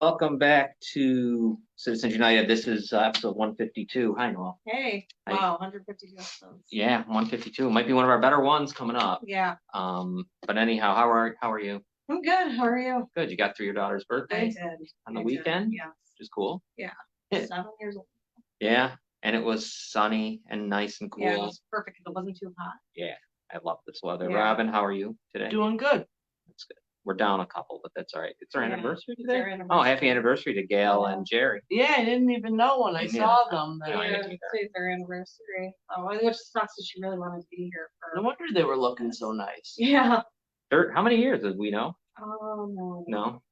Welcome back to Citizens United. This is episode 152. Hi, Noel. Hey, Hi. wow, 152 episodes. Yeah, 152. Might be one of our better ones coming up. Yeah. But anyhow, how are you? I'm good. How are you? Good. You got through your daughter's birthday? I did. On the weekend? Yeah. Which is cool. Yeah. 7 years old. Yeah, and it was sunny and nice and cool. Yeah, it was perfect. It wasn't too hot. Yeah, I love this weather. Yeah. Robin, how are you today? Doing good. That's good. We're down a couple, but that's all right. It's our anniversary It's today. our anniversary. Oh, happy anniversary to Gail and Jerry. Yeah, I didn't even know when I Yeah. saw them. No, I Yeah, didn't either. today's our anniversary. Which sucks that she really wanted to be here No for. wonder they were looking so nice. Yeah. How many years did we know? Oh, no. No,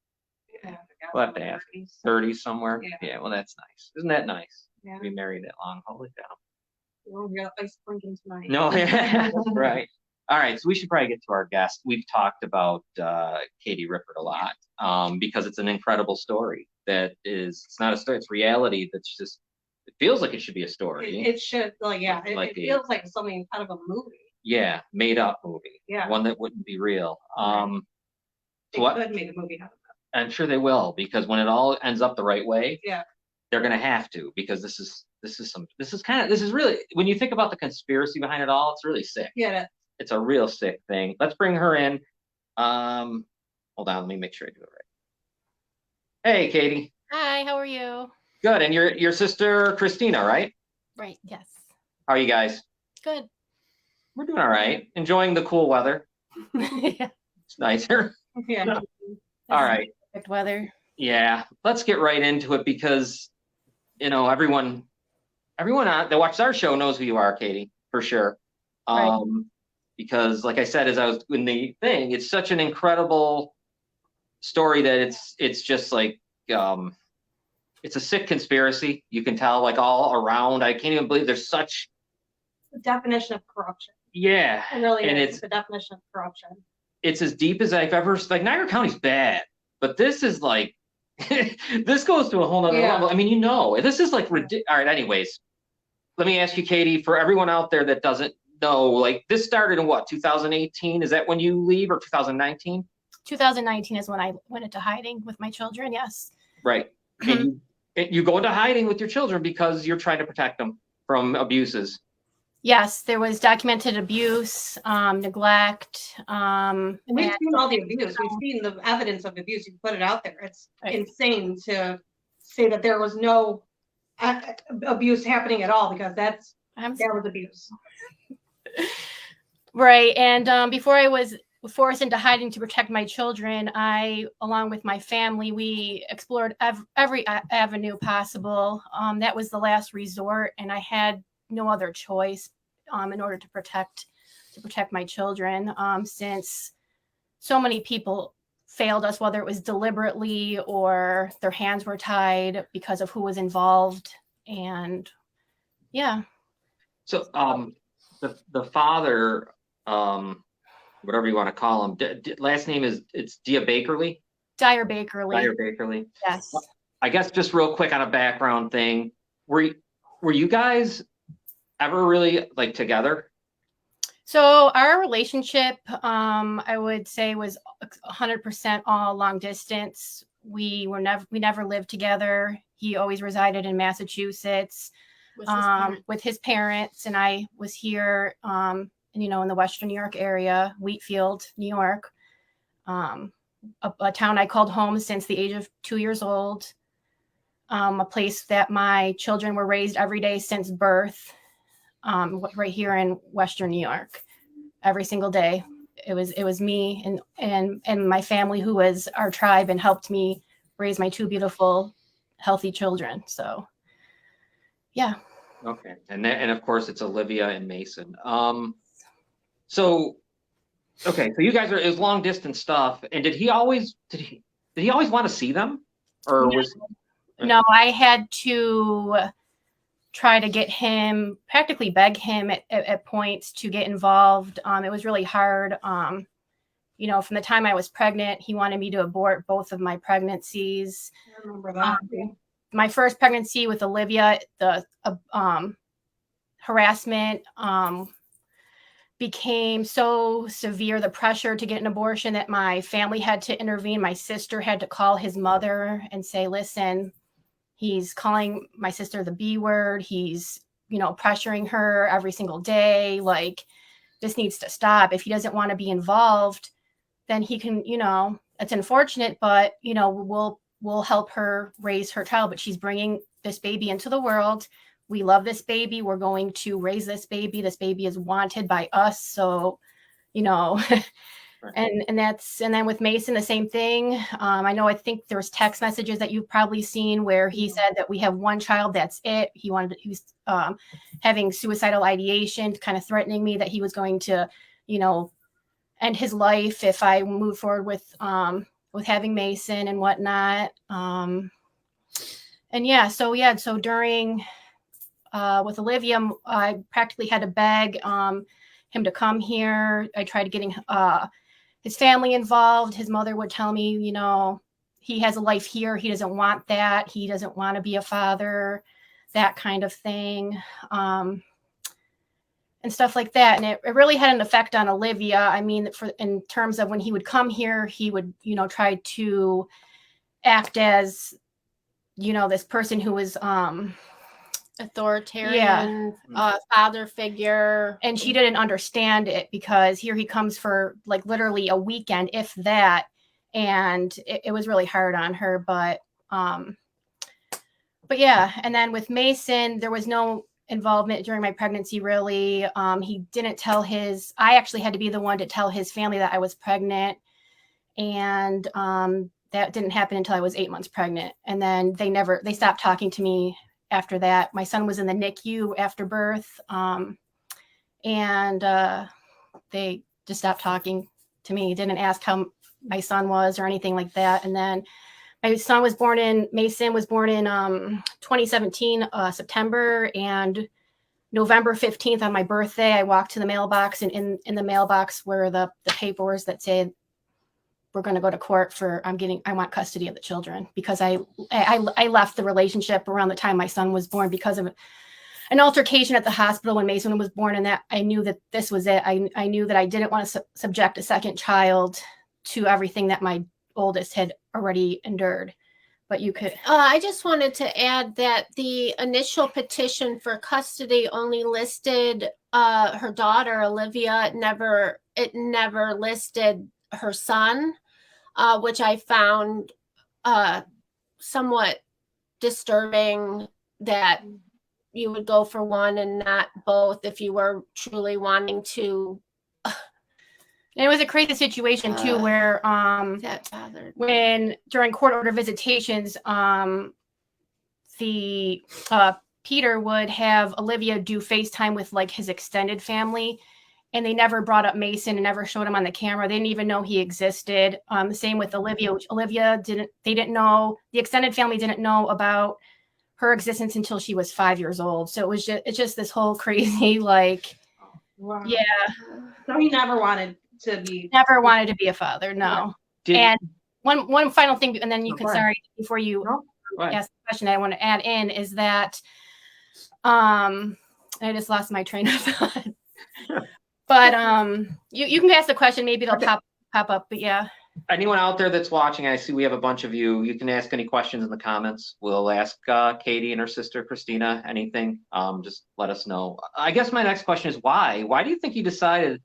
Yeah, I forgot. we'll have to ask. 30s. 30 somewhere. Yeah. Well, that's nice. Isn't that nice? Yeah. To be married that long. Holy cow. Well, we got ice drinking tonight. No, right. All right, so we should probably get to our guest. We've talked about Katie Riford a lot because it's an incredible story that is, it's not a story, it's reality that's just, it feels like it should be a story. It should, it Like feels like something out of a movie. Yeah, made up movie. Yeah. One that wouldn't be real. They what- could make a movie out of it. I'm sure they will, because when it all ends up the right way, Yeah. they're gonna have to, because this is really, when you think about the conspiracy behind it all, it's really sick. Yeah. It's a real sick thing. Let's bring her in. Hold on, let me make sure I do it right. Hey, Katie. Hi, how are you? Good, and your sister Christina, right? Right, yes. How are you guys? Good. We're doing all right. Enjoying the cool weather. Yeah. It's nicer. Yeah. All right. Perfect weather. Yeah, let's get right into it because, everyone that watches our show knows who you are, Katie, for sure. Right. Because like I said, as I was in the thing, it's such an incredible story that it's just like, it's a sick conspiracy. You can tell like all around. I can't even believe there's such. The definition of corruption. Yeah. It really and is the definition of corruption. It's as deep as I've ever, like Niagara County's bad, but this is like, this goes to a whole nother level. I mean, this is like ridiculous. All right, anyways, let me ask you, Katie, for everyone out there that doesn't know, like this started in what, 2018? Is that when you leave, or 2019? 2019 is when I went into hiding with my children, yes. Right. And you go into hiding with your children because you're trying to protect them from abuses. Yes, there was documented abuse, neglect. And we've seen all the abuse. We've seen the evidence of abuse. You put it out there. It's insane to say that there was no abuse happening at all, because that was abuse. Right. And before I was forced into hiding to protect my children, I, along with my family, we explored every avenue possible. That was the last resort, and I had no other choice in order to protect my children, since so many people failed us, whether it was deliberately or their hands were tied because of who was involved. And yeah. So the father, whatever you want to call him, last name it's Dyer Bakerly? Dyer Bakerly. Dyer Bakerly. Yes. I guess just real quick on a background thing, were you guys ever really like together? So our relationship, I would say, was 100% all long distance. We never lived together. He always resided in Massachusetts with his parents, and I was here, in the Western New York area, Wheatfield, New York, a town I called home since the age of 2 years old, a place that my children were raised every day since birth. Right here in Western New York, every single day. It was me and my family who was our tribe and helped me raise my two beautiful, healthy children. So, yeah. Okay, and of course it's Olivia and Mason. So you guys it was long distance stuff. And did he always want to see them, or was? No, I had to try to get him, practically beg him at points to get involved. It was really hard. You know, from the time I was pregnant, he wanted me to abort both of my pregnancies. I remember that. My first pregnancy with Olivia, the harassment became so severe, the pressure to get an abortion, that my family had to intervene. My sister had to call his mother and say, listen, he's calling my sister the B word. He's, you know, pressuring her every single day. Like, this needs to stop. If he doesn't want to be involved, then he can, you know, it's unfortunate, but, you know, we'll help her raise her child. But she's bringing this baby into the world. We love this baby. We're going to raise this baby. This baby is wanted by us. So, you know, and then with Mason, the same thing. I think there was text messages that you've probably seen where he said that we have one child. That's it. He was having suicidal ideation, kind of threatening me that he was going to, you know, end his life if I move forward with having Mason and whatnot. So during with Olivia, I practically had to beg him to come here. I tried getting his family involved. His mother would tell me, you know, he has a life here. He doesn't want that. He doesn't want to be a father, that kind of thing. And stuff like that. And it really had an effect on Olivia. I mean, in terms of when he would come here, he would, you know, try to act as, you know, this person who was authoritarian, father figure. And she didn't understand it, because here he comes for like literally a weekend, if that. And it was really hard on her. But yeah. And then with Mason, there was no involvement during my pregnancy, really. He didn't tell I actually had to be the one to tell his family that I was pregnant. And that didn't happen until I was 8 months pregnant. And then they stopped talking to me after that. My son was in the NICU after birth. And they just stopped talking to me, didn't ask how my son was or anything like that. And then Mason was born in 2017, September, and November 15th on my birthday, I walked to the mailbox, and in the mailbox were the papers that said, we're going to go to court for, I want custody of the children, because I left the relationship around the time my son was born because of an altercation at the hospital when Mason was born. And that I knew that this was it. I knew that I didn't want to subject a second child to everything that my oldest had already endured. But you could. I just wanted to add that the initial petition for custody only listed her daughter, Olivia. It never listed her son, which I found somewhat disturbing, that you would go for one and not both if you were truly wanting to. And it was a crazy situation too, where that bothered when during court order visitations, the Peter would have Olivia do FaceTime with like his extended family, and they never brought up Mason and never showed him on the camera. They didn't even know he existed. The same with Olivia, which they didn't know, the extended family didn't know about her existence until she was 5 years old. So it's just this whole crazy, like, wow. Yeah. So he never wanted to be a father. No. And one final thing, and then you can, sorry, before you ask the question I want to add in, is that I just lost my train of thought. But you can ask the question, maybe it'll pop up, but yeah. Anyone out there that's watching, I see we have a bunch of you. You can ask any questions in the comments. We'll ask Katie and her sister Christina anything. Just let us know. I guess my next question is why? Why do you think you decided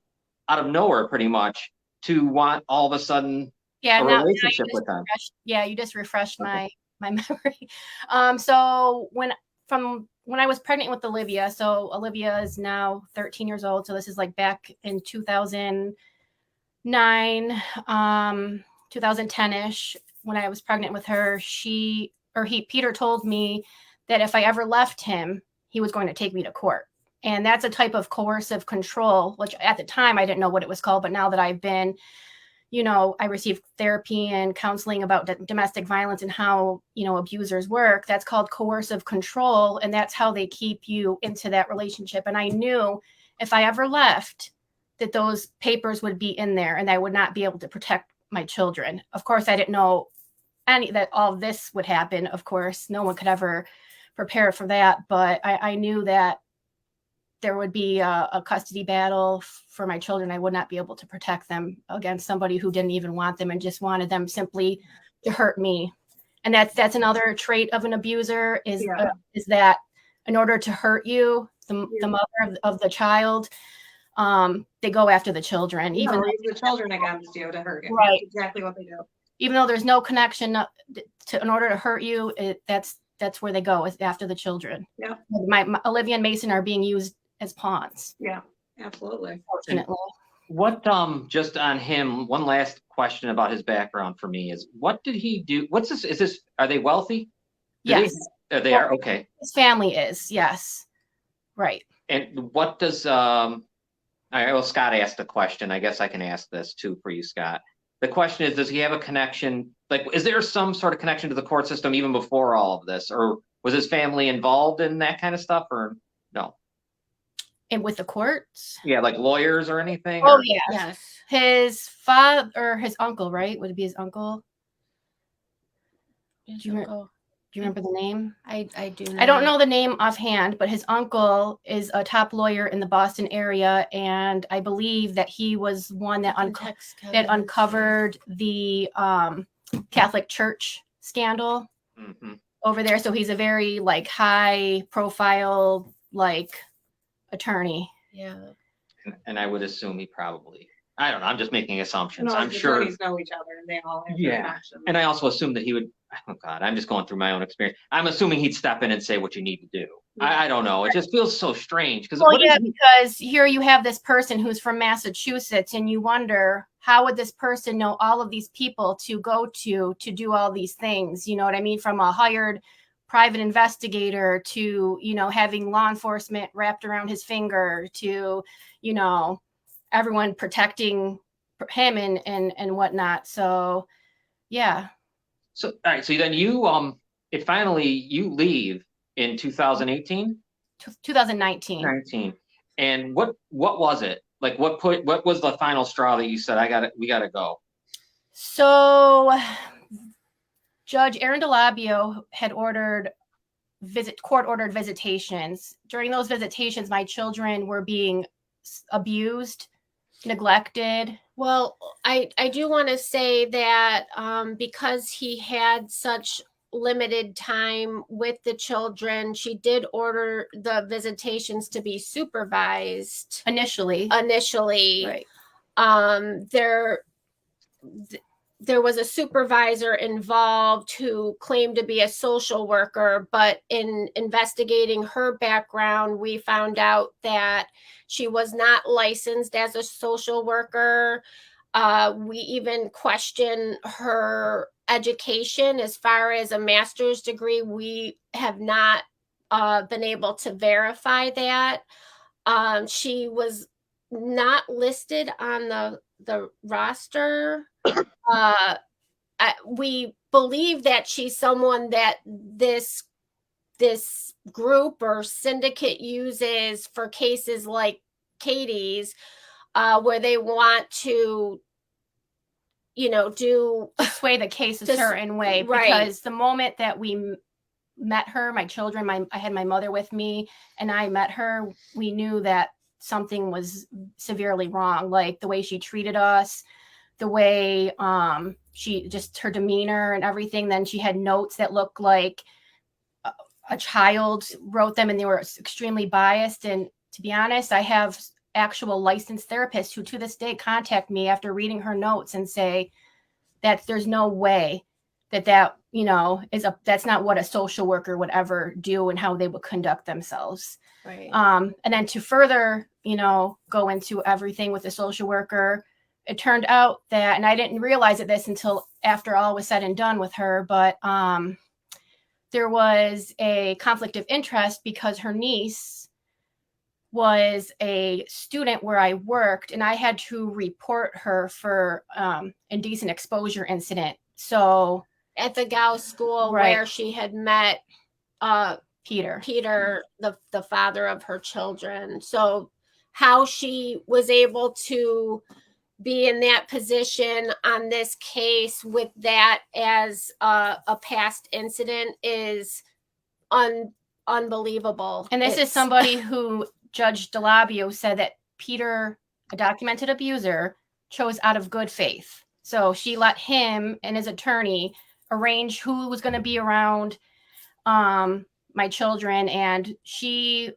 out of nowhere, pretty much, to want all of a sudden a relationship with them? You just refreshed my memory. So when I was pregnant with Olivia, so Olivia is now 13 years old. So this is like back in 2009, 2010-ish, when I was pregnant with her, Peter told me that if I ever left him, he was going to take me to court. And that's a type of coercive control, which at the time I didn't know what it was called. But now that I've been, I received therapy and counseling about domestic violence and how, abusers work. That's called coercive control. And that's how they keep you into that relationship. And I knew if I ever left, that those papers would be in there and I would not be able to protect my children. Of course, I didn't know that all of this would happen. Of course, no one could ever prepare for that. But I knew that there would be a custody battle for my children. I would not be able to protect them against somebody who didn't even want them and just wanted them simply to hurt me. And that's another trait of an abuser is that in order to hurt you, the mother of the child, they go after the children. Even though the children against you to hurt you. Right. That's exactly what they do. Even though there's no connection in order to hurt you, that's where they go, is after the children. Yeah. My Olivia and Mason are being used as pawns. Yeah, absolutely. Unfortunately. What just on him, one last question about his background for me is, what did he do? Are they wealthy? Yes. They are? Okay. His family is, yes. Right. And what does Scott asked the question. I guess I can ask this too for you, Scott. The question is, does he have a connection? Like, is there some sort of connection to the court system even before all of this? Or was his family involved in that kind of stuff, or no? And with the courts? Yeah, like lawyers or anything? Oh, yeah. Yes. His father or his uncle, right? Would it be his uncle? Do you remember the name? I do not. I don't know the name offhand, but his uncle is a top lawyer in the Boston area, and I believe that he was one that uncovered the Catholic Church scandal over there. So he's a very high profile attorney. Yeah. And I would assume he probably, I don't know, I'm just making assumptions. No, I'm the sure. attorneys know each other and they all have connections. And I also assume that he would, oh God, I'm just going through my own experience. I'm assuming he'd step in and say what you need to do. I don't know. It just feels so strange. Because here you have this person who's from Massachusetts and you wonder, how would this person know all of these people to go to do all these things? You know what I mean? From a hired private investigator to, having law enforcement wrapped around his finger to, everyone protecting him and whatnot. So, yeah. So, all right. So then you leave in 2018? 2019. 19. And what was it? Like what was the final straw that you said, we gotta go? So Judge Aaron DeLabio had court-ordered visitations. During those visitations, my children were being abused, neglected. Well, I do want to say that because he had such limited time with the children, she did order the visitations to be supervised initially. Right. There was a supervisor involved who claimed to be a social worker, but in investigating her background, we found out that she was not licensed as a social worker. We even questioned her education as far as a master's degree. We have not been able to verify that. She was not listed on the roster. We believe that she's someone that this group or syndicate uses for cases like Katie's, where they want to, sway the case a certain way. Right. Because the moment that we met her, my children, I had my mother with me, and I met her, we knew that something was severely wrong. Like the way she treated us, the way her demeanor and everything. Then she had notes that looked like a child wrote them, and they were extremely biased. And to be honest, I have actual licensed therapists who to this day contact me after reading her notes and say that there's no way that that's not what a social worker would ever do and how they would conduct themselves. Right. And then to further, go into everything with the social worker, it turned out that, and I didn't realize this until after all was said and done with her, but there was a conflict of interest because her niece was a student where I worked, and I had to report her for indecent exposure incident. So at the Gauss school Right. where she had met Peter, the father of her children. So how she was able to be in that position on this case with that as a past incident is unbelievable. And this is somebody who Judge DeLabio said that Peter, a documented abuser, chose out of good faith. So she let him and his attorney arrange who was going to be around my children, and she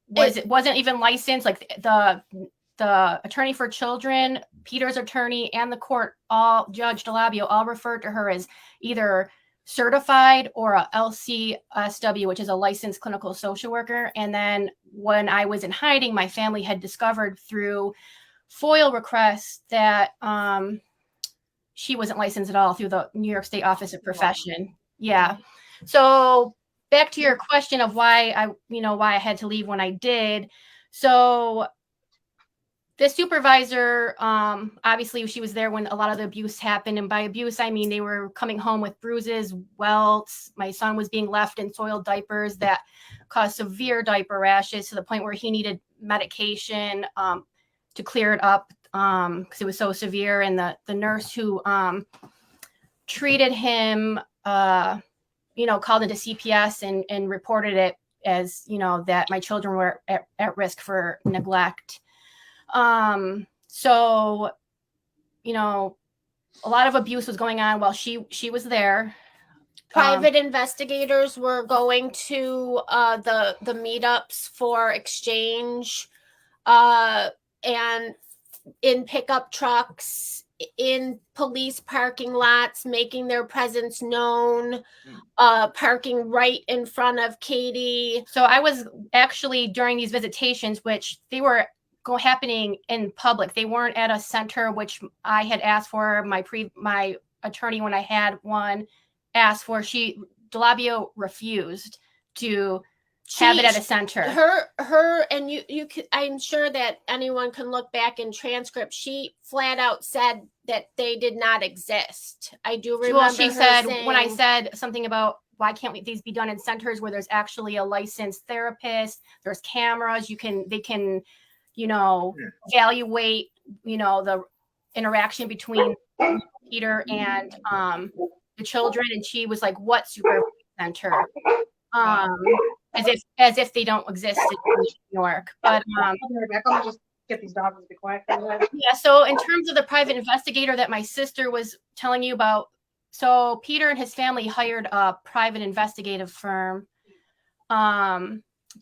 wasn't even licensed. Like the attorney for children, Peter's attorney, and the court, all Judge DeLabio, all referred to her as either certified or a LCSW, which is a licensed clinical social worker. And then when I was in hiding, my family had discovered through FOIL requests that she wasn't licensed at all through the New York State Office of Profession. Yeah. So back to your question of why I had to leave when I did. So the supervisor, obviously she was there when a lot of the abuse happened. And by abuse, I mean, they were coming home with bruises, welts. My son was being left in soiled diapers that caused severe diaper rashes to the point where he needed medication to clear it up because it was so severe. And the nurse who treated him, called into CPS and reported it as, that my children were at risk for neglect. So, a lot of abuse was going on while she was there. Private investigators were going to the meetups for exchange and in pickup trucks, in police parking lots, making their presence known, parking right in front of Katie. So I was actually during these visitations, which they were happening in public. They weren't at a center, which I had asked for. My attorney, when I had one, asked for. DeLabio refused to have it at a center. Her and you could, I'm sure that anyone can look back in transcript. She flat out said that they did not exist. I do remember. Well, she said when I said something about why can't these be done in centers where there's actually a licensed therapist, there's cameras, they can evaluate, the interaction between Peter and the children. And she was like, what supervision center? As if they don't exist in New York. But I'll just get these dogs to be quiet for a minute. yeah, so in terms of the private investigator that my sister was telling you about, so Peter and his family hired a private investigative firm,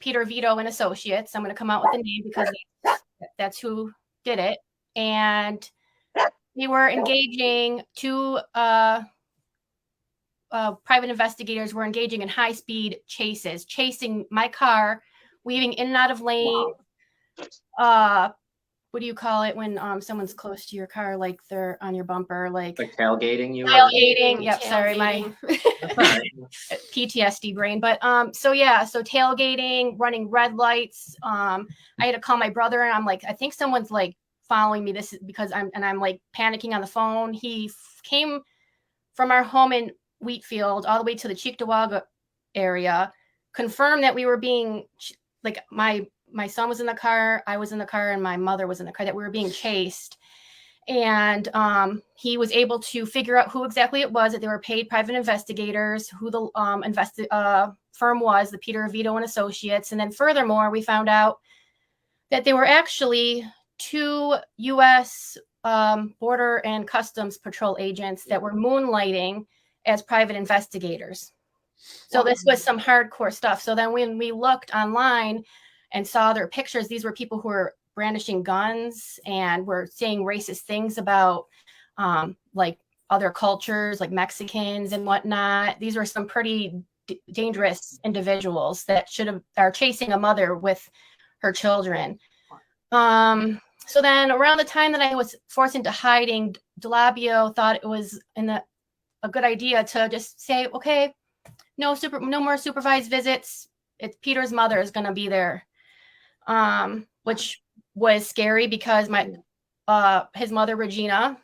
Peter Vito and Associates. I'm going to come out with the name because that's who did it. And they were engaging private investigators were engaging in high-speed chases, chasing my car, weaving in and out of lanes. Wow. What do you call it when someone's close to your car, like they're on your bumper, like tailgating? Tailgating. Yep. Sorry, my PTSD brain. But so tailgating, running red lights. I had to call my brother, and I'm like, I think someone's like following me. This is because I'm like panicking on the phone. He came from our home in Wheatfield all the way to the Cheektowaga area, confirmed that we were being, like, my son was in the car, I was in the car, and my mother was in the car, that we were being chased. And he was able to figure out who exactly it was, that they were paid private investigators, who the firm was, the Peter Vito and Associates. And then furthermore, we found out that they were actually 2 U.S. Border and Customs Patrol agents that were moonlighting as private investigators. So this was some hardcore stuff. So then when we looked online and saw their pictures, these were people who were brandishing guns and were saying racist things about like other cultures, like Mexicans and whatnot. These were some pretty dangerous individuals that are chasing a mother with her children. So then around the time that I was forced into hiding, DeLabio thought it was a good idea to just say, okay, no more supervised visits. It's Peter's mother is going to be there. which was scary because his mother, Regina,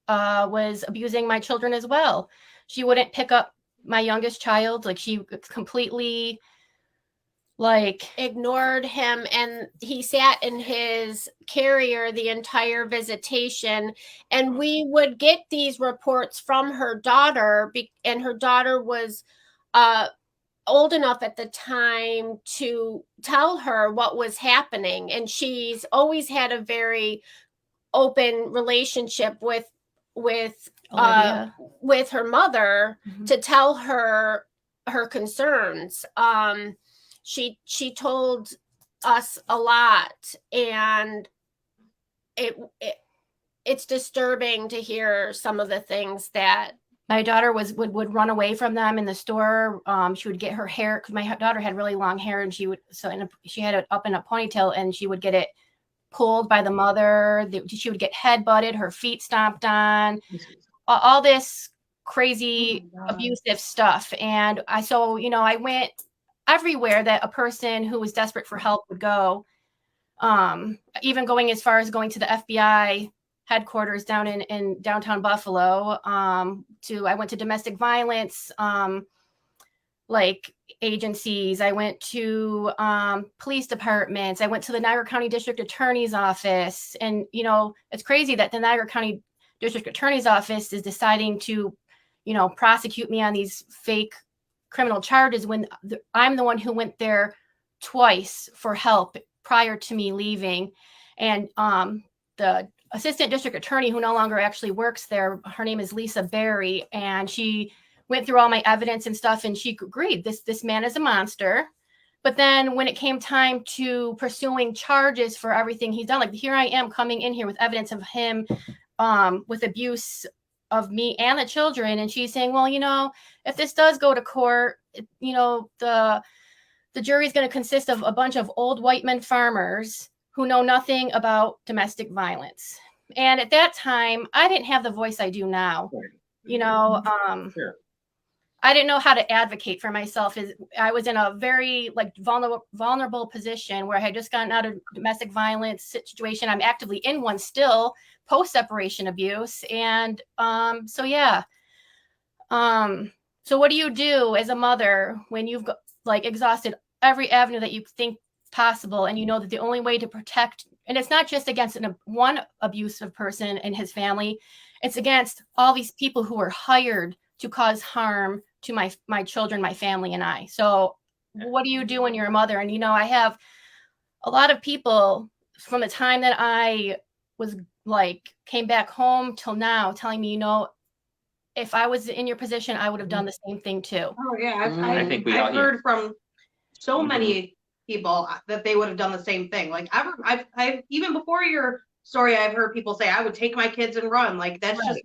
was abusing my children as well. She wouldn't pick up my youngest child. Like, she completely ignored him, and he sat in his carrier the entire visitation. And we would get these reports from her daughter, and her daughter was old enough at the time to tell her what was happening. And she's always had a very open relationship with her mother, to tell her concerns. She told us a lot, and it's disturbing to hear some of the things that my daughter would run away from them in the store. She would get her hair, because my daughter had really long hair, and she had it up in a ponytail, and she would get it pulled by the mother. She would get headbutted, her feet stomped on, all this crazy abusive stuff. And I went everywhere that a person who was desperate for help would go, even going as far as going to the FBI headquarters down in downtown Buffalo. I went to domestic violence agencies. I went to police departments. I went to the Niagara County District Attorney's Office. And, it's crazy that the Niagara County District Attorney's Office is deciding to, prosecute me on these fake criminal charges when I'm the one who went there twice for help prior to me leaving. And the assistant district attorney, who no longer actually works there, her name is Lisa Berry, and she went through all my evidence and stuff, and she agreed this man is a monster. But then when it came time to pursuing charges for everything he's done, here I am coming in here with evidence of him with abuse of me and the children, and she's saying, well, if this does go to court, the jury is going to consist of a bunch of old white men farmers who know nothing about domestic violence. And at that time, I didn't have the voice I do now. Sure. I didn't know how to advocate for myself. I was in a very vulnerable position where I had just gotten out of domestic violence situation. I'm actively in one still, post-separation abuse. And so what do you do as a mother when you've exhausted every avenue that you think possible, and you know that the only way to protect, and it's not just against one abusive person and his family, it's against all these people who are hired to cause harm to my children, my family, and I. So what do you do when you're a mother? And I have a lot of people from the time that I was came back home till now telling me, if I was in your position, I would have done the same thing too. Oh yeah, I've heard from so many people that they would have done the same thing. I've even before your story, I've heard people say, I would take my kids and run. That's just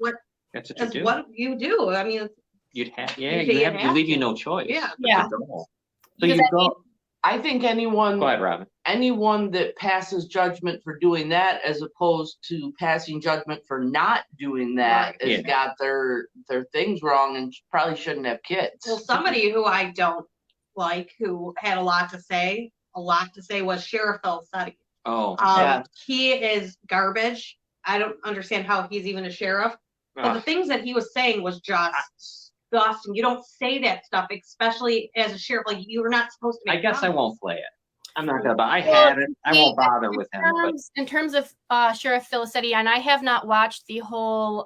what you do. I mean, you leave you no choice. Yeah. So you go. I think anyone. Go ahead, Robin. Anyone that passes judgment for doing that, as opposed to passing judgment for not doing that, has got their things wrong and probably shouldn't have kids. Well, somebody who I don't who had a lot to say was Sheriff Felicetti. He is garbage. I don't understand how he's even a sheriff. But the things that he was saying was just disgusting. You don't say that stuff, especially as a sheriff. You were not supposed to. I guess I won't play it. I'm not gonna. I had it. I won't bother with him. In terms of Sheriff Felicetti, and I have not watched the whole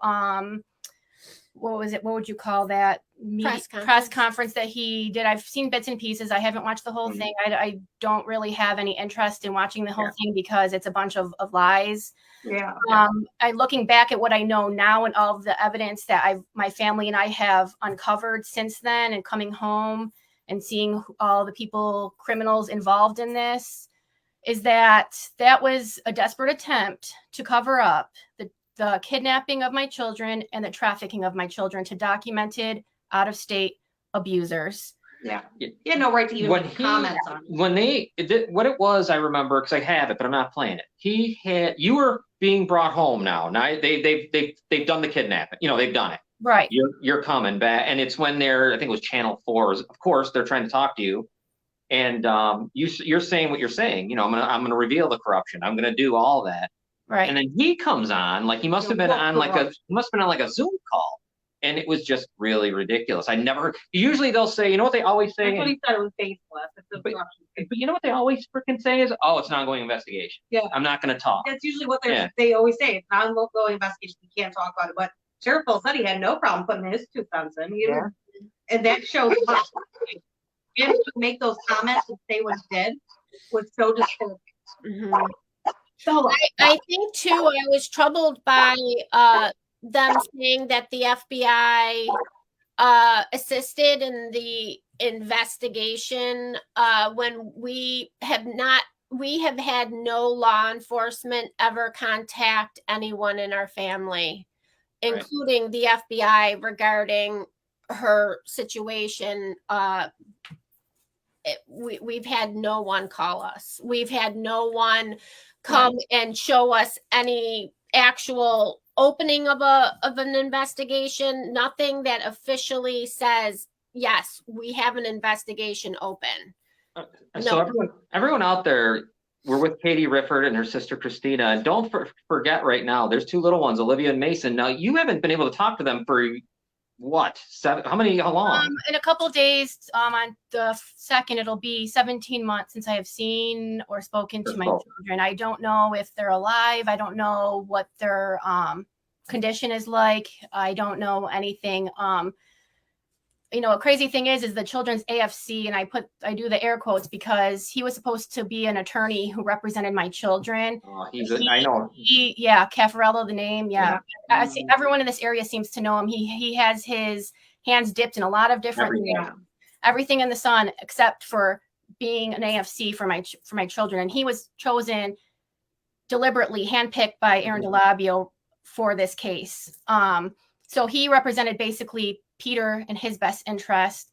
what was it? What would you call that? Press conference that he did. I've seen bits and pieces. I haven't watched the whole thing. I don't really have any interest in watching the whole thing because it's a bunch of lies. Looking back at what I know now and all of the evidence that my family and I have uncovered since then, and coming home and seeing all the criminals involved in this, is that was a desperate attempt to cover up the kidnapping of my children and the trafficking of my children to documented out-of-state abusers. Yeah. You had no right to even make comments on it. What it was, I remember, because I have it, but I'm not playing it. You were being brought home now. Now they've done the kidnapping. They've done it. Right. You're coming back. And it's when I think it was Channel 4, of course, they're trying to talk to you. And you're saying what you're saying. You know, I'm gonna reveal the corruption. I'm gonna do all that. Right. And then he comes on, like he must have been on like a Zoom call, and it was just really ridiculous. I never. Usually they'll say, you know what they always say. That's what he said. It was baseless. But you know what they always freaking say is, oh, it's an ongoing investigation. Yeah. I'm not going to talk. That's usually what they always say. It's not an ongoing investigation. We can't talk about it. But Sheriff Bill said he had no problem putting his 2 cents in. And that shows and to make those comments and say what he did was so disgusting. Mm-hmm. So I think too, I was troubled by them saying that the FBI assisted in the investigation when we have had no law enforcement ever contact anyone in our family, including the FBI, regarding her situation. We've had no one call us. We've had no one come and show us any actual opening of an investigation. Nothing that officially says, yes, we have an investigation open. So everyone out there, we're with Katie Riford and her sister Christina, and don't forget right now, there's 2 little ones, Olivia and Mason. Now you haven't been able to talk to them for what? How long? In a couple of days, on the 2nd, it'll be 17 months since I have seen or spoken to my children. I don't know if they're alive. I don't know what their condition is like. I don't know anything. You know, a crazy thing is the children's AFC, and I do the air quotes because he was supposed to be an attorney who represented my children. Oh, I know. Caffarello, the name. Yeah. I see everyone in this area seems to know him. He has his hands dipped in a lot of different everything in the sun except for being an AFC for my children. And he was chosen deliberately, handpicked by Aaron DeLabio for this case. So he represented basically Peter in his best interest.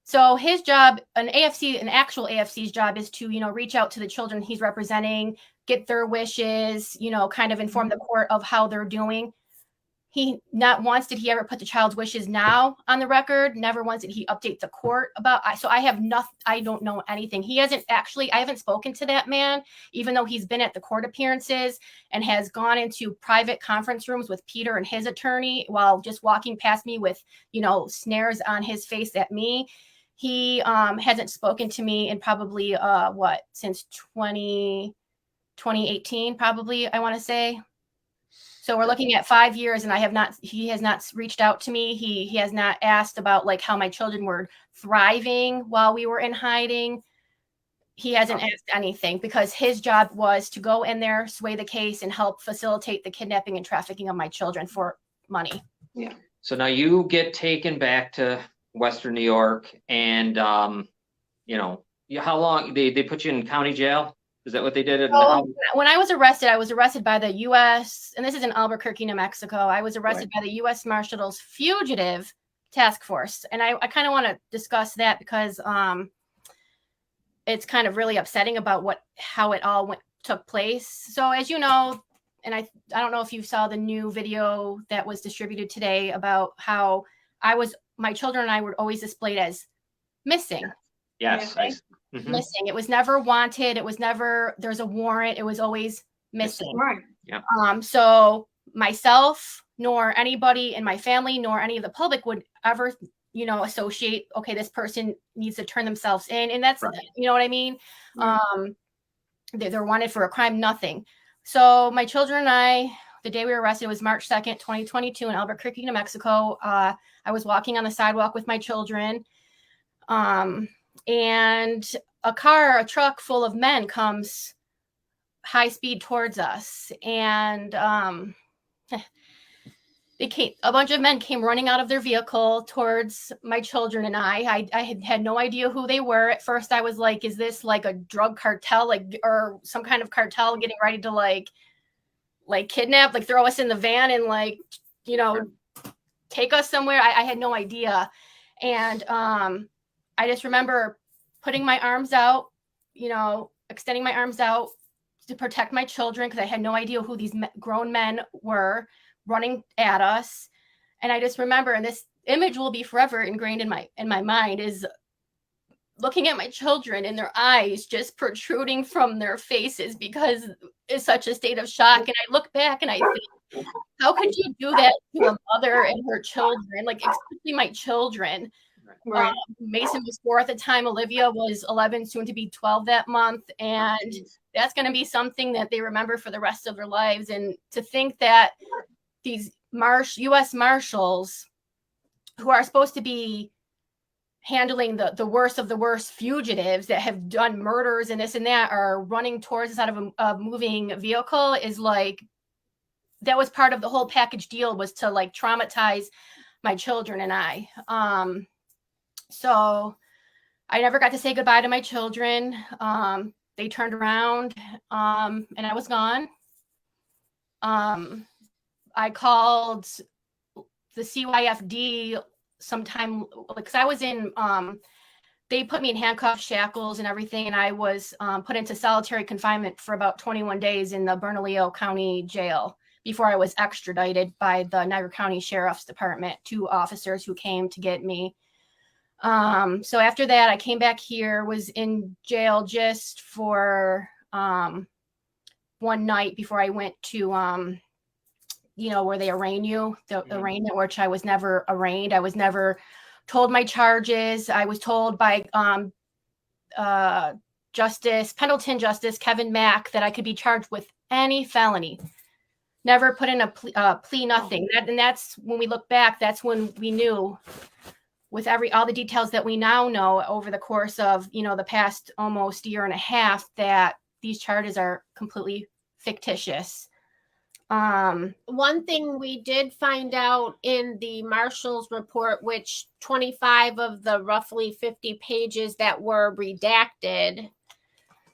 So his job, an actual AFC's job, is to, reach out to the children he's representing, get their wishes, kind of inform the court of how they're doing. He not once did he ever put the child's wishes now on the record. Never once did he update the court about. So I have nothing. I don't know anything. I haven't spoken to that man, even though he's been at the court appearances and has gone into private conference rooms with Peter and his attorney while just walking past me with, snares on his face at me. He hasn't spoken to me in probably since 2018, probably, I want to say. So we're looking at 5 years, and he has not reached out to me. He has not asked about like how my children were thriving while we were in hiding. He hasn't asked anything because his job was to go in there, sway the case, and help facilitate the kidnapping and trafficking of my children for money. Yeah. So now you get taken back to Western New York, and how long they put you in county jail? Is that what they did? When I was arrested by the U.S., and this is in Albuquerque, New Mexico. I was arrested by the U.S. Marshals Fugitive Task Force. And I kind of want to discuss that because it's kind of really upsetting about how it all took place. So as you know, and I don't know if you saw the new video that was distributed today about how my children and I were always displayed as missing. Yes. Missing. It was never wanted. It was never, there's a warrant. It was always missing. Right. Yeah. So myself, nor anybody in my family, nor any of the public would ever, associate, okay, this person needs to turn themselves in. And that's, you know what I mean? Right. They're wanted for a crime, nothing. So my children and I, the day we were arrested was March 2nd, 2022 in Albuquerque, New Mexico. I was walking on the sidewalk with my children. And a truck full of men comes high speed towards us. And a bunch of men came running out of their vehicle towards my children and I had no idea who they were. At first I was like, is this like a drug cartel, or some kind of cartel getting ready to like kidnap, throw us in the van and take us somewhere? I had no idea. And I just remember putting my arms out, extending my arms out to protect my children because I had no idea who these grown men were running at us. And I just remember, and this image will be forever ingrained in my mind, is looking at my children and their eyes just protruding from their faces because it's such a state of shock. And I look back and I think, how could you do that to a mother and her children? Like, especially my children. Right. Mason was 4 at the time. Olivia was 11, soon to be 12 that month. And that's going to be something that they remember for the rest of their lives. And to think that these U.S. Marshals, who are supposed to be handling the worst of the worst fugitives that have done murders and this and that, are running towards us out of a moving vehicle, is like, that was part of the whole package deal, was to like traumatize my children and I. So I never got to say goodbye to my children. They turned around and I was gone. I called the CYFD sometime, because I was in, they put me in handcuffs, shackles and everything. And I was put into solitary confinement for about 21 days in the Bernalillo County Jail before I was extradited by the Niagara County Sheriff's Department, 2 officers who came to get me. So after that, I came back here, was in jail just for one night before I went to, where they arraign you, the arraignment, which I was never arraigned. I was never told my charges. I was told by Pendleton Justice Kevin Mack that I could be charged with any felony. Never put in a plea, nothing. And that's when we look back, that's when we knew, with all the details that we now know over the course of, the past almost year and a half, that these charges are completely fictitious. One thing we did find out in the Marshals report, which 25 of the roughly 50 pages that were redacted,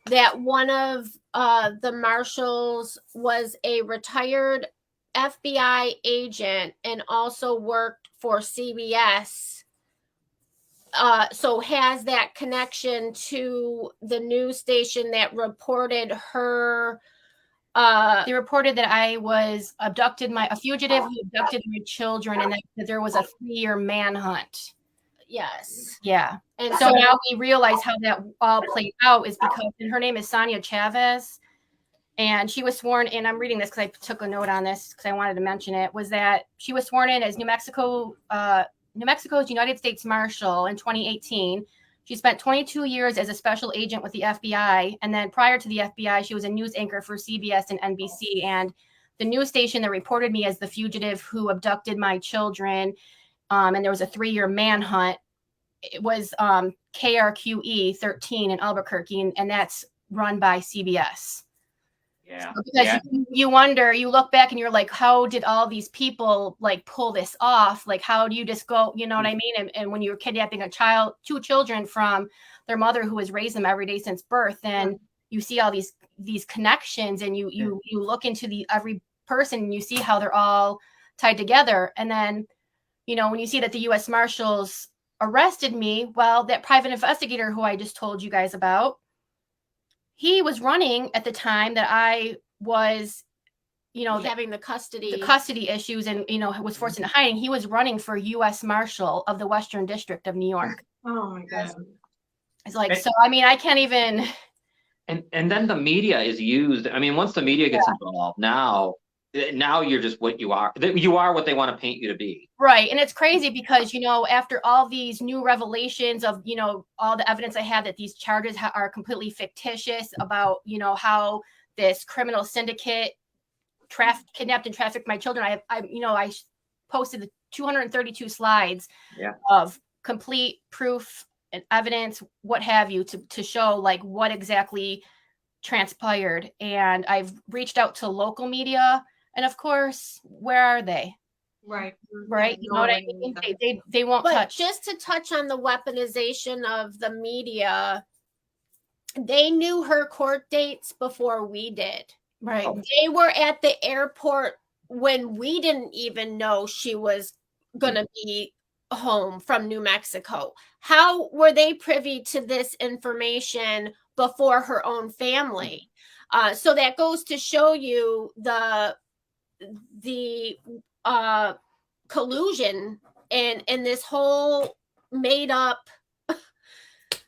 that one of the Marshals was a retired FBI agent and also worked for CBS. So has that connection to the news station that reported her. They reported that I was a fugitive who abducted my children, and that there was a 3-year manhunt. Yes. Yeah. And so now we realize how that all played out is because, and her name is Sonia Chavez, and she was sworn in. I'm reading this because I took a note on this because I wanted to mention it, was that she was sworn in as New Mexico's United States Marshal in 2018. She spent 22 years as a special agent with the FBI. And then prior to the FBI, she was a news anchor for CBS and NBC. And the news station that reported me as the fugitive who abducted my children, and there was a 3-year manhunt, it was KRQE 13 in Albuquerque, and that's run by CBS. Yeah. So because you wonder, you look back and you're like, how did all these people like pull this off? Like, how do you just go, you know what I mean? And when you're kidnapping 2 children from their mother who has raised them every day since birth, then you see all these connections, and you look into every person and you see how they're all tied together. And then, when you see that the U.S. Marshals arrested me, well, that private investigator who I just told you guys about, he was running at the time that I was, having the custody issues and, was forced into hiding. He was running for U.S. Marshal of the Western District of New York. Oh my God. It's like, so, I mean, I can't even. And then the media is used. I mean, once the media gets involved, now you're just what you are. You are what they want to paint you to be. Right. And it's crazy because, after all these new revelations of, all the evidence I have that these charges are completely fictitious about, how this criminal syndicate kidnapped and trafficked my children. I posted the 232 slides of complete proof and evidence, what have you, to show like what exactly transpired. And I've reached out to local media, and of course, where are they? Right. You know what I mean? They won't touch. Just to touch on the weaponization of the media, they knew her court dates before we did. Right. They were at the airport when we didn't even know she was going to be home from New Mexico. How were they privy to this information before her own family? So that goes to show you the collusion and this whole made up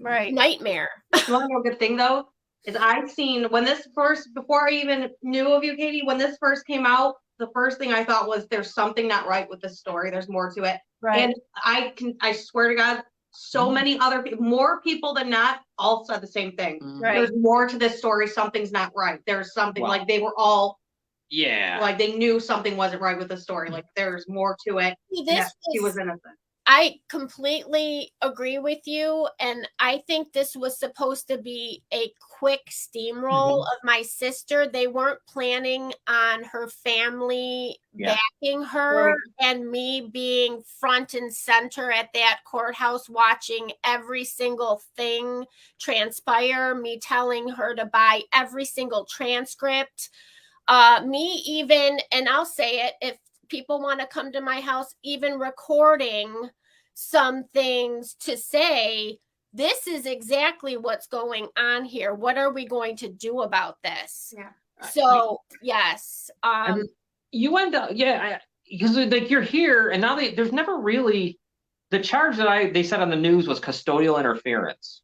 nightmare. You want to know a good thing though? Is I've seen when this first, before I even knew of you, Katie, when this first came out, the first thing I thought was there's something not right with this story. There's more to it. Right. And I swear to God, so many other people, more people than not, all said the same thing. Right. There's more to this story. Something's not right. There's something like they were all, like they knew something wasn't right with the story. Like there's more to it. She was innocent. I completely agree with you. And I think this was supposed to be a quick steamroll of my sister. They weren't planning on her family backing her and me being front and center at that courthouse, watching every single thing transpire, me telling her to buy every single transcript. Me even, and I'll say it, if people want to come to my house, even recording some things to say, this is exactly what's going on here. What are we going to do about this? Yeah. So yes. You end up, because like you're here, and now there's never really the charge that they said on the news was custodial interference.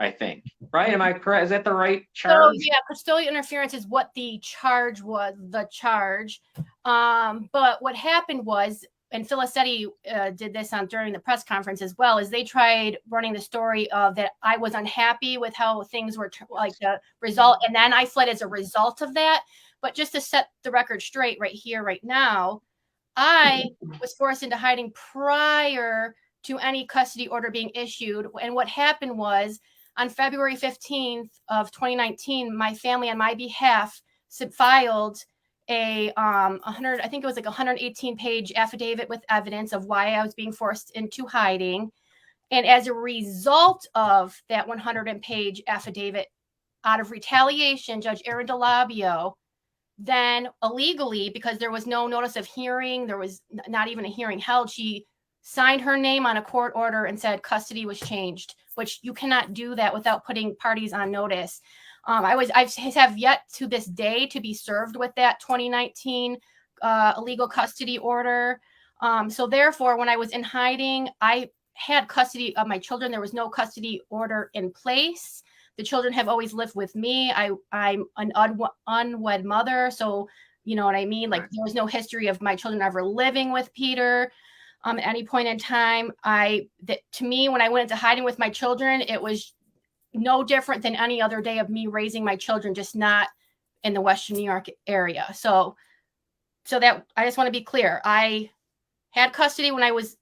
I think, right? Am I correct? Is that the right charge? So yeah, custodial interference is what the charge was. But what happened was, and Filicetti did this during the press conference as well, is they tried running the story of that I was unhappy with how things were like the result, and then I fled as a result of that. But just to set the record straight right here, right now, I was forced into hiding prior to any custody order being issued. And what happened was, on February 15th of 2019, my family on my behalf filed a 118-page affidavit with evidence of why I was being forced into hiding. And as a result of that 100-page affidavit, out of retaliation, Judge Erin DeLabio then illegally, because there was no notice of hearing, there was not even a hearing held, she signed her name on a court order and said custody was changed, which you cannot do that without putting parties on notice. I have yet to this day to be served with that 2019 illegal custody order. So therefore, when I was in hiding, I had custody of my children. There was no custody order in place. The children have always lived with me. I'm an unwed mother, so you know what I mean? Like there was no history of my children ever living with Peter. At any point in time, to me, when I went into hiding with my children, it was no different than any other day of me raising my children, just not in the Western New York area. So that I just want to be clear. I had custody when I was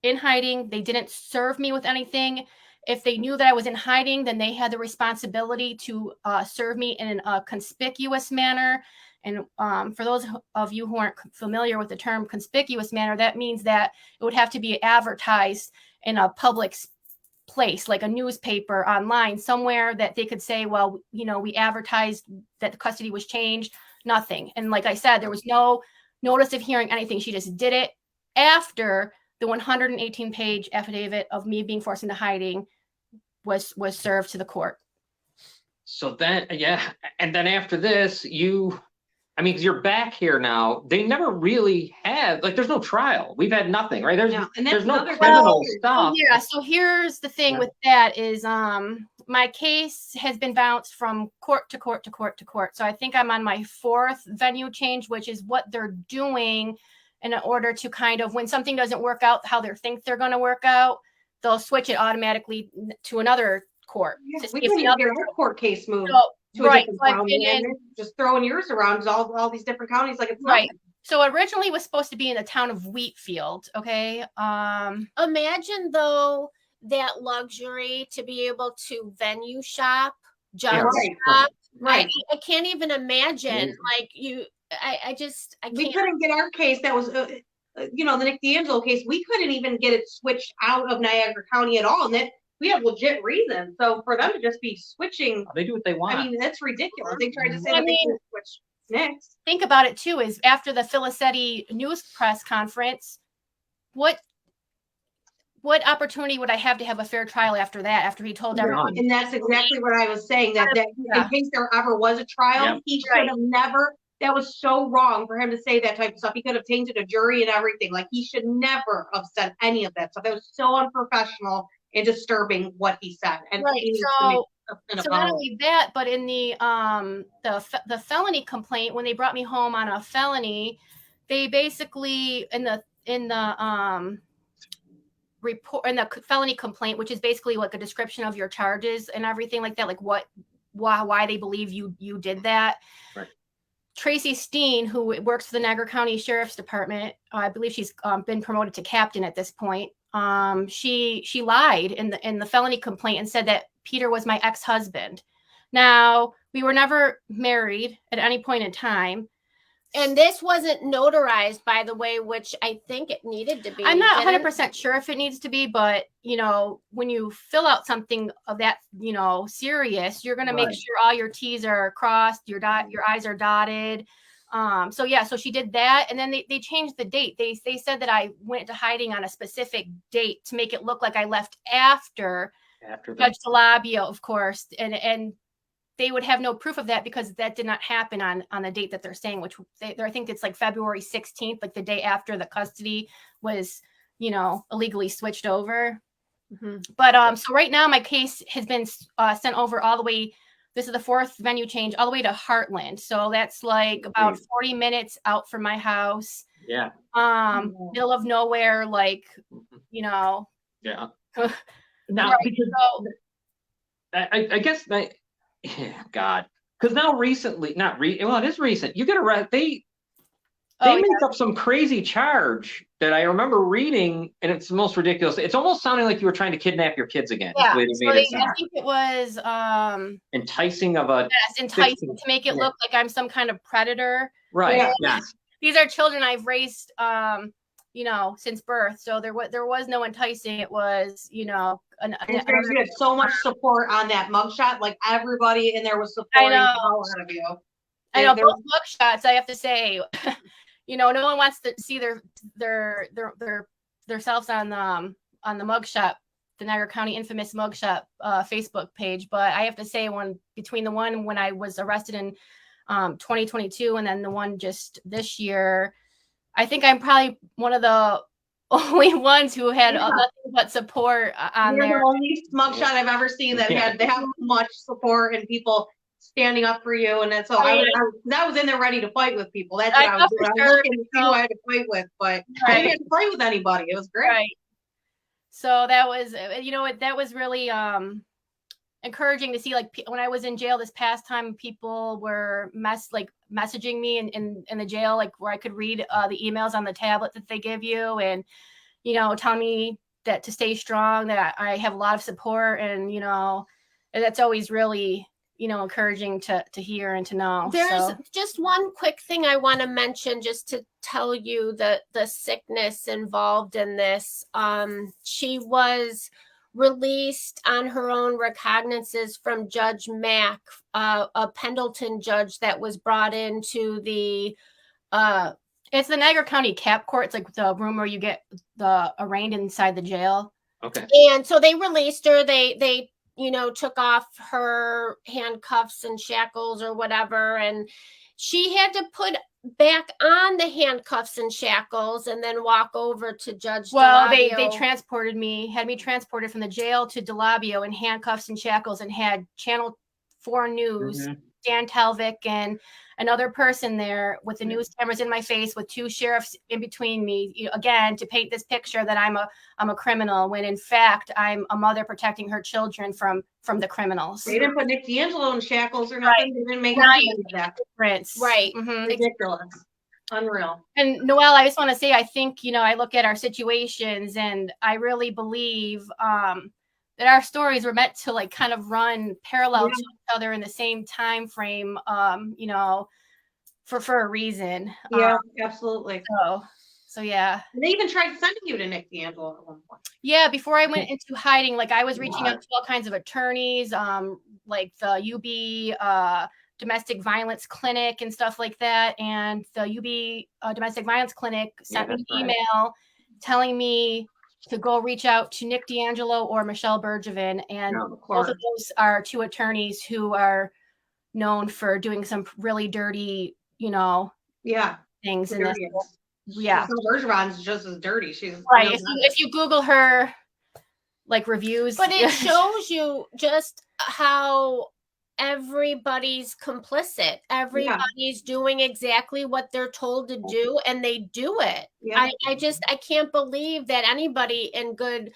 in hiding. They didn't serve me with anything. If they knew that I was in hiding, then they had the responsibility to serve me in a conspicuous manner. And for those of you who aren't familiar with the term conspicuous manner, that means that it would have to be advertised in a public place, like a newspaper, online, somewhere that they could say, well, you know, we advertised that the custody was changed. Nothing. And like I said, there was no notice of hearing anything. She just did it after the 118-page affidavit of me being forced into hiding was served to the court. So then, and then after this, because you're back here now. They never really had, like, there's no trial. We've had nothing, right? There's no criminal stuff. Yeah. So here's the thing with that is, my case has been bounced from court to court to court to court. So I think I'm on my fourth venue change, which is what they're doing in order to kind of, when something doesn't work out how they think they're going to work out, they'll switch it automatically to another court. Yeah, we couldn't even get our court case moved. So, right. So just throwing yours around all these different counties like it's right. So originally it was supposed to be in the town of Wheatfield. Okay. Imagine though that luxury to be able to venue shop, judge shop. Right. I can't even imagine I can't. We couldn't get our case that was, the Nick D'Angelo case. We couldn't even get it switched out of Niagara County at all. And that we have legit reason. So for them to just be switching, they do what they want. I mean, that's ridiculous. They tried to say that they can switch next. Think about it too, is after the Filicetti news press conference, what opportunity would I have to have a fair trial after that, after he told everyone? And that's exactly what I was saying, that in case there ever was a trial, he should have never, that was so wrong for him to say that type of stuff. He could have tainted a jury and everything. Like, he should never have said any of that stuff. That was so unprofessional. and disturbing what he said. And Right. he needs to make an So not apology. only that, but in the felony complaint, when they brought me home on a felony, they basically in the report, in the felony complaint, which is basically like a description of your charges and everything like that, like why they believe you did that. Right. Tracy Steen, who works for the Niagara County Sheriff's Department, I believe she's been promoted to captain at this point. She lied in the felony complaint and said that Peter was my ex-husband. Now, we were never married at any point in time. And this wasn't notarized, by the way, which I think it needed to be. I'm not 100% sure if it needs to be, but, when you fill out something of that, serious, you're going to make sure all your T's are crossed, your I's are dotted. So she did that. And then they changed the date. They said that I went into hiding on a specific date to make it look like I left after Judge DeLabio, of course. And they would have no proof of that because that did not happen on the date that they're saying, which I think it's like February 16th, like the day after the custody was, illegally switched over. Mm-hmm. But so right now my case has been sent over all the way. This is the 4th venue change all the way to Heartland. So that's like about 40 minutes out from my house. Yeah. Middle of nowhere, like, Yeah. Now, right, because I guess God, because now recently, it is recent. You get arrested. They make up some crazy charge that I remember reading, and it's the most ridiculous. It's almost sounding like you were trying to kidnap your kids again. Yeah, The way they made it sound. I think it was enticing of a enticing to make it look like I'm some kind of predator. Right. Yeah. Yes. These are children I've raised since birth. So there was no enticing. It was, you had so much support on that mugshot. Like everybody in there was supporting the hell out of you. I know both mugshots, I have to say, no one wants to see their selves on the mugshot, the Niagara County infamous mugshot Facebook page. But I have to say, between the one when I was arrested in 2022 and then the one just this year, I think I'm probably one of the only ones who had nothing but support on there. You're the only mugshot I've ever seen that had that much support and people standing up for you. And that's all. I was in there ready to fight with people. That's what I was doing. I was looking to see who I had to fight with, but I didn't have to fight with anybody. It was great. Right. So that was, that was really encouraging to see. Like when I was in jail this past time, people were messaging me in the jail, like where I could read the emails on the tablet that they give you, and telling me that to stay strong, that I have a lot of support, and and that's always really encouraging to hear and to know. There's just one quick thing I want to mention, just to tell you the sickness involved in this. She was released on her own recognizances from Judge Mack, a Pendleton judge that was brought into the it's the Niagara County Cap Court. It's like the room where you get arraigned inside the jail. Okay. And so they released her. They took off her handcuffs and shackles or whatever, and she had to put back on the handcuffs and shackles and then walk over to Judge DeLabio. They had me transported from the jail to DeLabio in handcuffs and shackles, and had Channel 4 News, Dan Talvik, and another person there with the news cameras in my face, with 2 sheriffs in between me, again, to paint this picture that I'm a criminal, when in fact I'm a mother protecting her children from the criminals. They didn't put Nick D'Angelo in shackles or nothing. Right. They didn't make any of that. Right. Mm-hmm. Ridiculous. Unreal. And Noelle, I just want to say, I think, I look at our situations, and I really believe that our stories were meant to kind of run parallel to each other in the same time frame, for a reason. Yeah, absolutely. So yeah. And they even tried sending you to Nick D'Angelo at one point. Yeah, before I went into hiding, I was reaching out to all kinds of attorneys, like the UB domestic violence clinic and stuff like that. And the UB domestic violence clinic sent me an email telling me to go reach out to Nick D'Angelo or Michelle Bergevin. And both of those are 2 attorneys who are known for doing some really dirty, things. And Bergevin's just as dirty. She's right. If you Google her, like reviews. But it shows you just how everybody's complicit. Everybody's doing exactly what they're told to do, and they do it. Yeah. I can't believe that anybody in good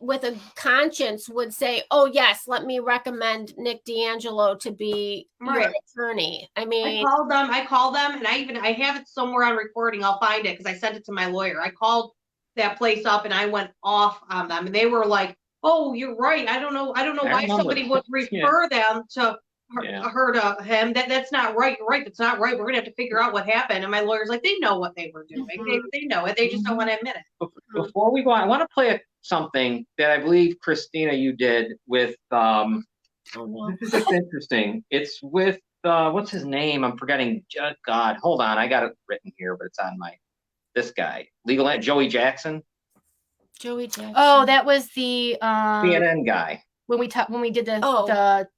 with a conscience would say, oh yes, let me recommend Nick D'Angelo to be your attorney. I mean, I called them, and I have it somewhere on recording. I'll find it because I sent it to my lawyer. I called that place up and I went off on them, and they were like, oh, you're right. I don't know why somebody would refer them to her to him. That's not right. You're right. That's not right. We're gonna have to figure out what happened. And my lawyer's like, they know what they were doing. They know it. They just don't want to admit it. Before we go on, I want to play something that I believe, Christina, you did with this is interesting. It's with what's his name? I'm forgetting. God, hold on. I got it written here, but it's on this guy. Joey Jackson. Joey Jackson. Oh, that was the CNN guy. When we did the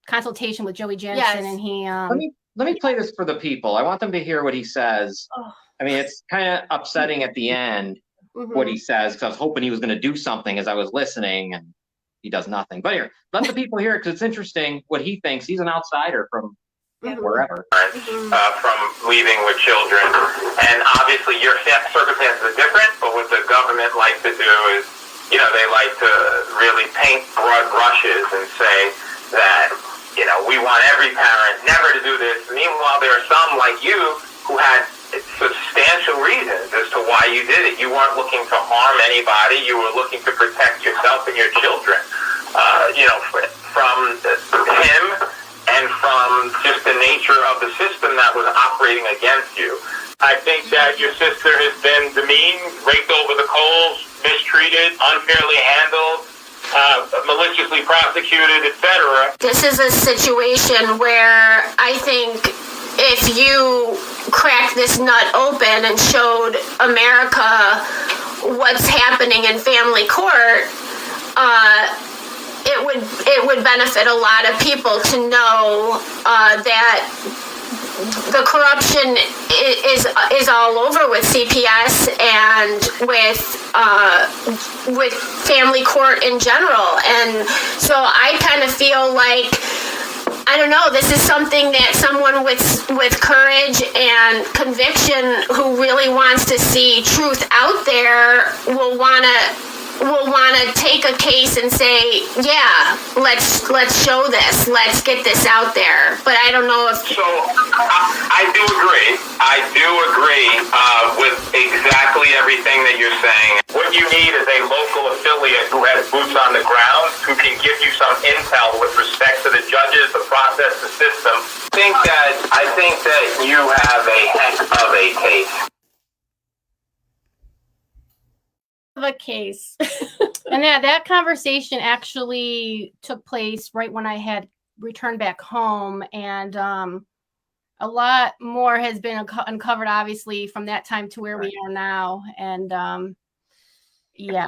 consultation with Joey Jackson, and he let me play this for the people. I want them to hear what he says. I mean, it's kind of upsetting at the end what he says, because I was hoping he was going to do something as I was listening, and he does nothing. But here, let the people hear it, because it's interesting what he thinks. He's an outsider from wherever. From leaving with children. And obviously your circumstances are different, but what the government likes to do is, they like to really paint broad brushes and say that, we want every parent never to do this. Meanwhile, there are some like you who had substantial reasons as to why you did it. You weren't looking to harm anybody. You were looking to protect yourself and your children, from him and from just the nature of the system that was operating against you. I think that your sister has been demeaned, raked over the coals, mistreated, unfairly handled, maliciously prosecuted, etc. This is a situation where I think if you cracked this nut open and showed America what's happening in family court, it would benefit a lot of people to know that the corruption is all over with CPS and with family court in general. And so I kind of feel like, I don't know, this is something that someone with courage and conviction who really wants to see truth out there will want to take a case and say, yeah, let's show this, let's get this out there. But I don't know if... So I do agree with exactly everything that you're saying. What you need is a local affiliate who has boots on the ground, who can give you some intel with respect to the judges, the process, the system. I think that you have a heck of a case. A case. And that conversation actually took place right when I had returned back home, and a lot more has been uncovered, obviously, from that time to where we are now. And yeah.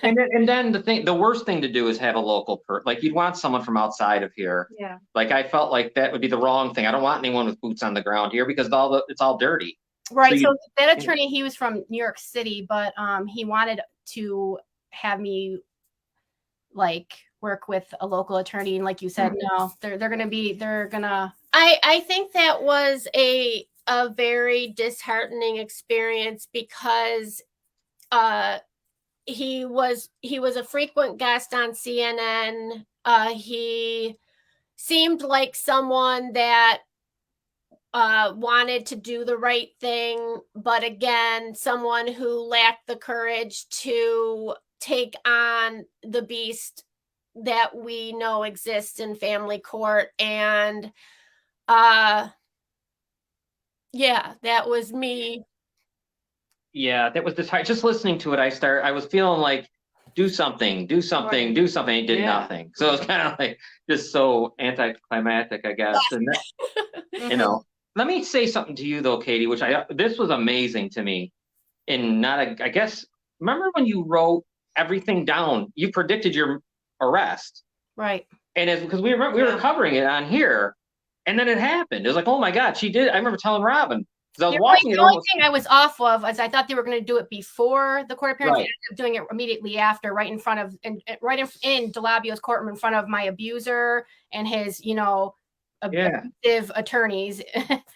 and then the worst thing to do is have a local like you'd want someone from outside of here. Yeah. Like I felt like that would be the wrong thing. I don't want anyone with boots on the ground here, because it's all dirty. Right. So that attorney, he was from New York City, but he wanted to have me work with a local attorney, and like you said, no, they're gonna. I think that was a very disheartening experience, because he was a frequent guest on CNN. He seemed like someone that wanted to do the right thing, but again, someone who lacked the courage to take on the beast that we know exists in family court. And yeah, that was me. Yeah, that was just listening to it. I was feeling like, do something, do something, do something. He did nothing. So it was kind of like just so anticlimactic, I guess. And that, let me say something to you though, Katie, which this was amazing to me. And I guess, remember when you wrote everything down, you predicted your arrest. Right. And because we were covering it on here, and then it happened. It was like, oh my God, she did. I remember telling Robin, I was watching it. The only thing I was off of is I thought they were going to do it before the court appearance. Right. They ended up doing it immediately after, right in front of, right in DeLabio's courtroom, in front of my abuser and his, abusive attorneys.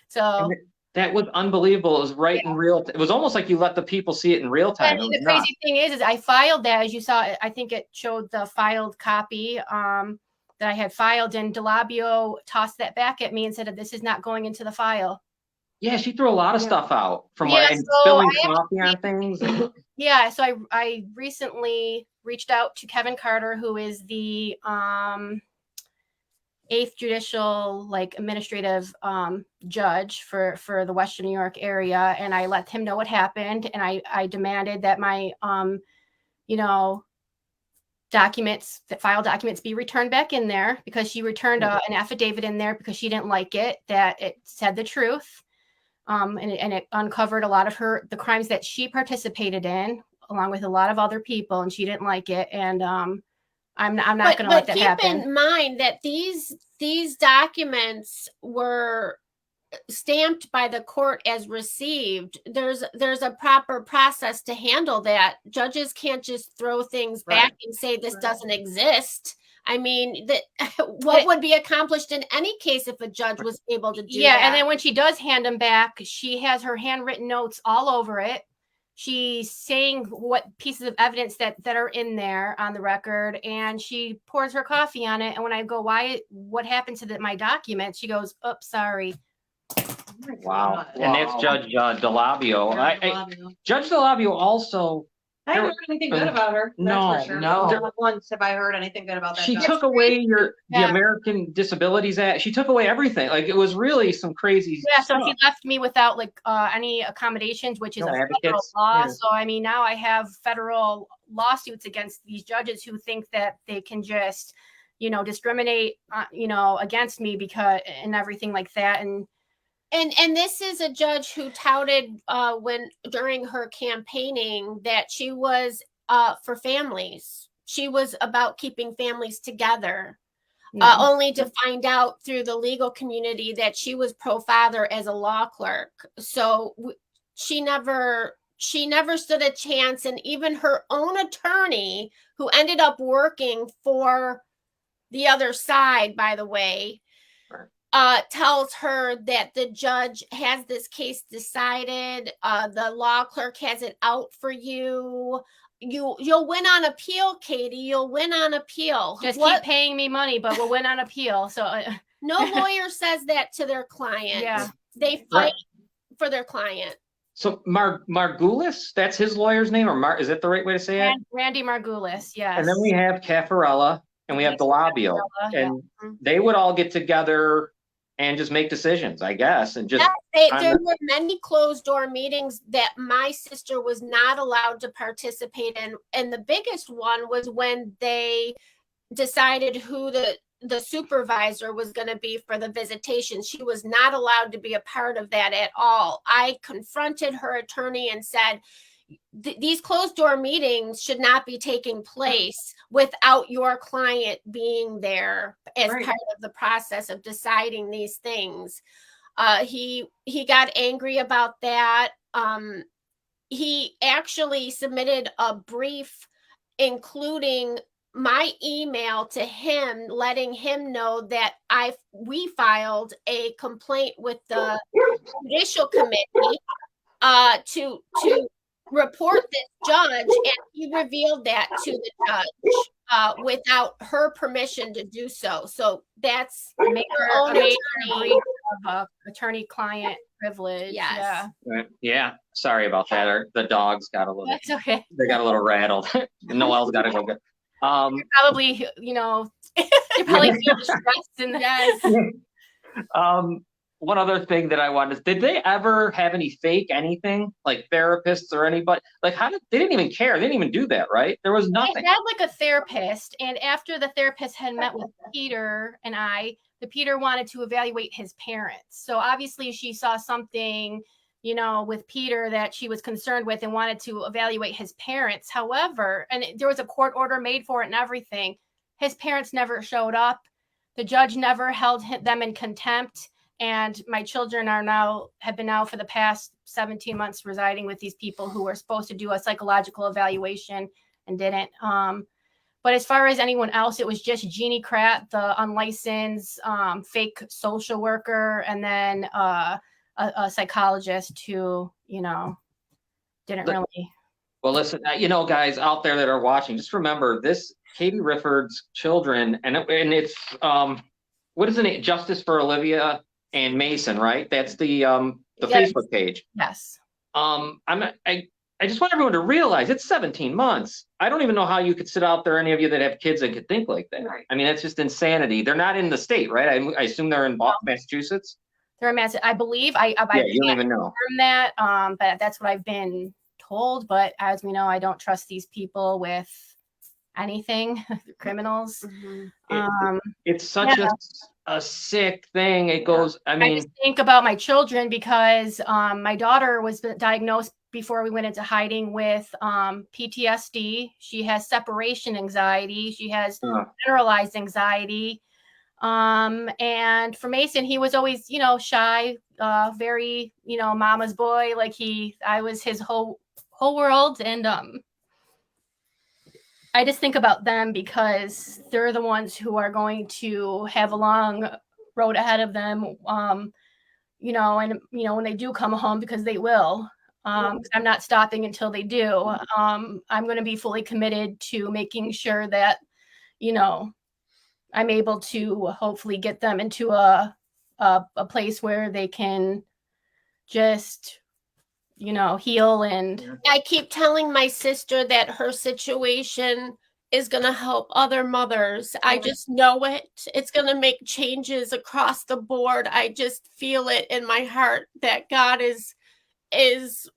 So that was unbelievable. It was right in real. It was almost like you let the people see it in real time. And the crazy thing is I filed that, as you saw. I think it showed the filed copy that I had filed, and DeLabio tossed that back at me and said, "This is not going into the file." Yeah, she threw a lot of stuff out from so spilling coffee on things. Yeah, so I recently reached out to Kevin Carter, who is the 8th judicial administrative judge for the Western New York area, and I let him know what happened, and I demanded that my file documents be returned back in there, because she returned an affidavit in there because she didn't like it, that it said the truth. And it uncovered a lot of the crimes that she participated in, along with a lot of other people, and she didn't like it. And I'm not going to let that happen. Keep in mind that these documents were stamped by the court as received. There's a proper process to handle that. Judges can't just throw things back and say this doesn't exist. I mean, what would be accomplished in any case if a judge was able to do that? Yeah, and then when she does hand them back, she has her handwritten notes all over it. She's saying what pieces of evidence that are in there on the record, and she pours her coffee on it. And when I go, what happened to my documents? She goes, "Oops, sorry." Wow. And that's Judge DeLabio. Judge DeLabio also. I haven't heard anything good about her. No. Not once have I heard anything good about that. She took away the American Disabilities Act. She took away everything. It was really some crazy stuff. So she left me without any accommodations, which is a federal law. So I mean, now I have federal lawsuits against these judges who think that they can just, discriminate, against me and everything like that. And this is a judge who touted during her campaigning that she was for families. She was about keeping families together, only to find out through the legal community that she was pro-father as a law clerk. So she never stood a chance. And even her own attorney, who ended up working for the other side, by the way, tells her that the judge has this case decided. The law clerk has it out for you. You'll win on appeal, Katie. You'll win on appeal. Just keep paying me money, but we'll win on appeal. So no lawyer says that to their client. Yeah. They fight for their client. So Margulis, that's his lawyer's name, or is that the right way to say it? Randy Margulis, yes. And then we have Caffarella and we have DeLabio, and they would all get together and just make decisions, I guess. And just there were many closed door meetings that my sister was not allowed to participate in. And the biggest one was when they decided who the supervisor was going to be for the visitation. She was not allowed to be a part of that at all. I confronted her attorney and said, these closed door meetings should not be taking place without your client being there as part of the process of deciding these things. He got angry about that. He actually submitted a brief including my email to him, letting him know that we filed a complaint with the judicial committee to report this judge, and he revealed that to the judge without her permission to do so. So that's her own attorney of attorney-client privilege. Yes. Yeah. Sorry about that. The dogs got a little. That's okay. They got a little rattled. Noelle's got to go get. Probably, you probably feel stressed in the One other thing that I wanted, did they ever have any fake anything, like therapists or anybody? They didn't even care. They didn't even do that, right? There was nothing. They had a therapist, and after the therapist had met with Peter and the Peter wanted to evaluate his parents. So obviously she saw something, with Peter that she was concerned with and wanted to evaluate his parents. However, and there was a court order made for it and everything, his parents never showed up. The judge never held them in contempt. And my children have been now for the past 17 months residing with these people who were supposed to do a psychological evaluation and didn't. But as far as anyone else, it was just Jeannie Kratt, the unlicensed fake social worker, and then a psychologist who, didn't really. Well, listen, guys out there that are watching, just remember this: Katie Riford's children, and it's what is the name? Justice for Olivia and Mason, right? That's the Yes. Facebook page. Yes. I just want everyone to realize it's 17 months. I don't even know how you could sit out there, any of you that have kids that could think like that. Right. I mean, that's just insanity. They're not in the state, right? I assume they're in Massachusetts. They're in Massachusetts. I believe. I you don't even know. Confirm that, but that's what I've been told. But as we know, I don't trust these people with anything. Criminals. It's such a sick thing. It goes. I just think about my children because my daughter was diagnosed before we went into hiding with PTSD. She has separation anxiety. She has generalized anxiety. And for Mason, he was always, shy, very, mama's boy. Like I was his whole world. And I just think about them because they're the ones who are going to have a long road ahead of them. And when they do come home, because they will, I'm not stopping until they do. I'm going to be fully committed to making sure that, I'm able to hopefully get them into a place where they can just, heal. And I keep telling my sister that her situation is going to help other mothers. I just know it. It's going to make changes across the board. I just feel it in my heart that God is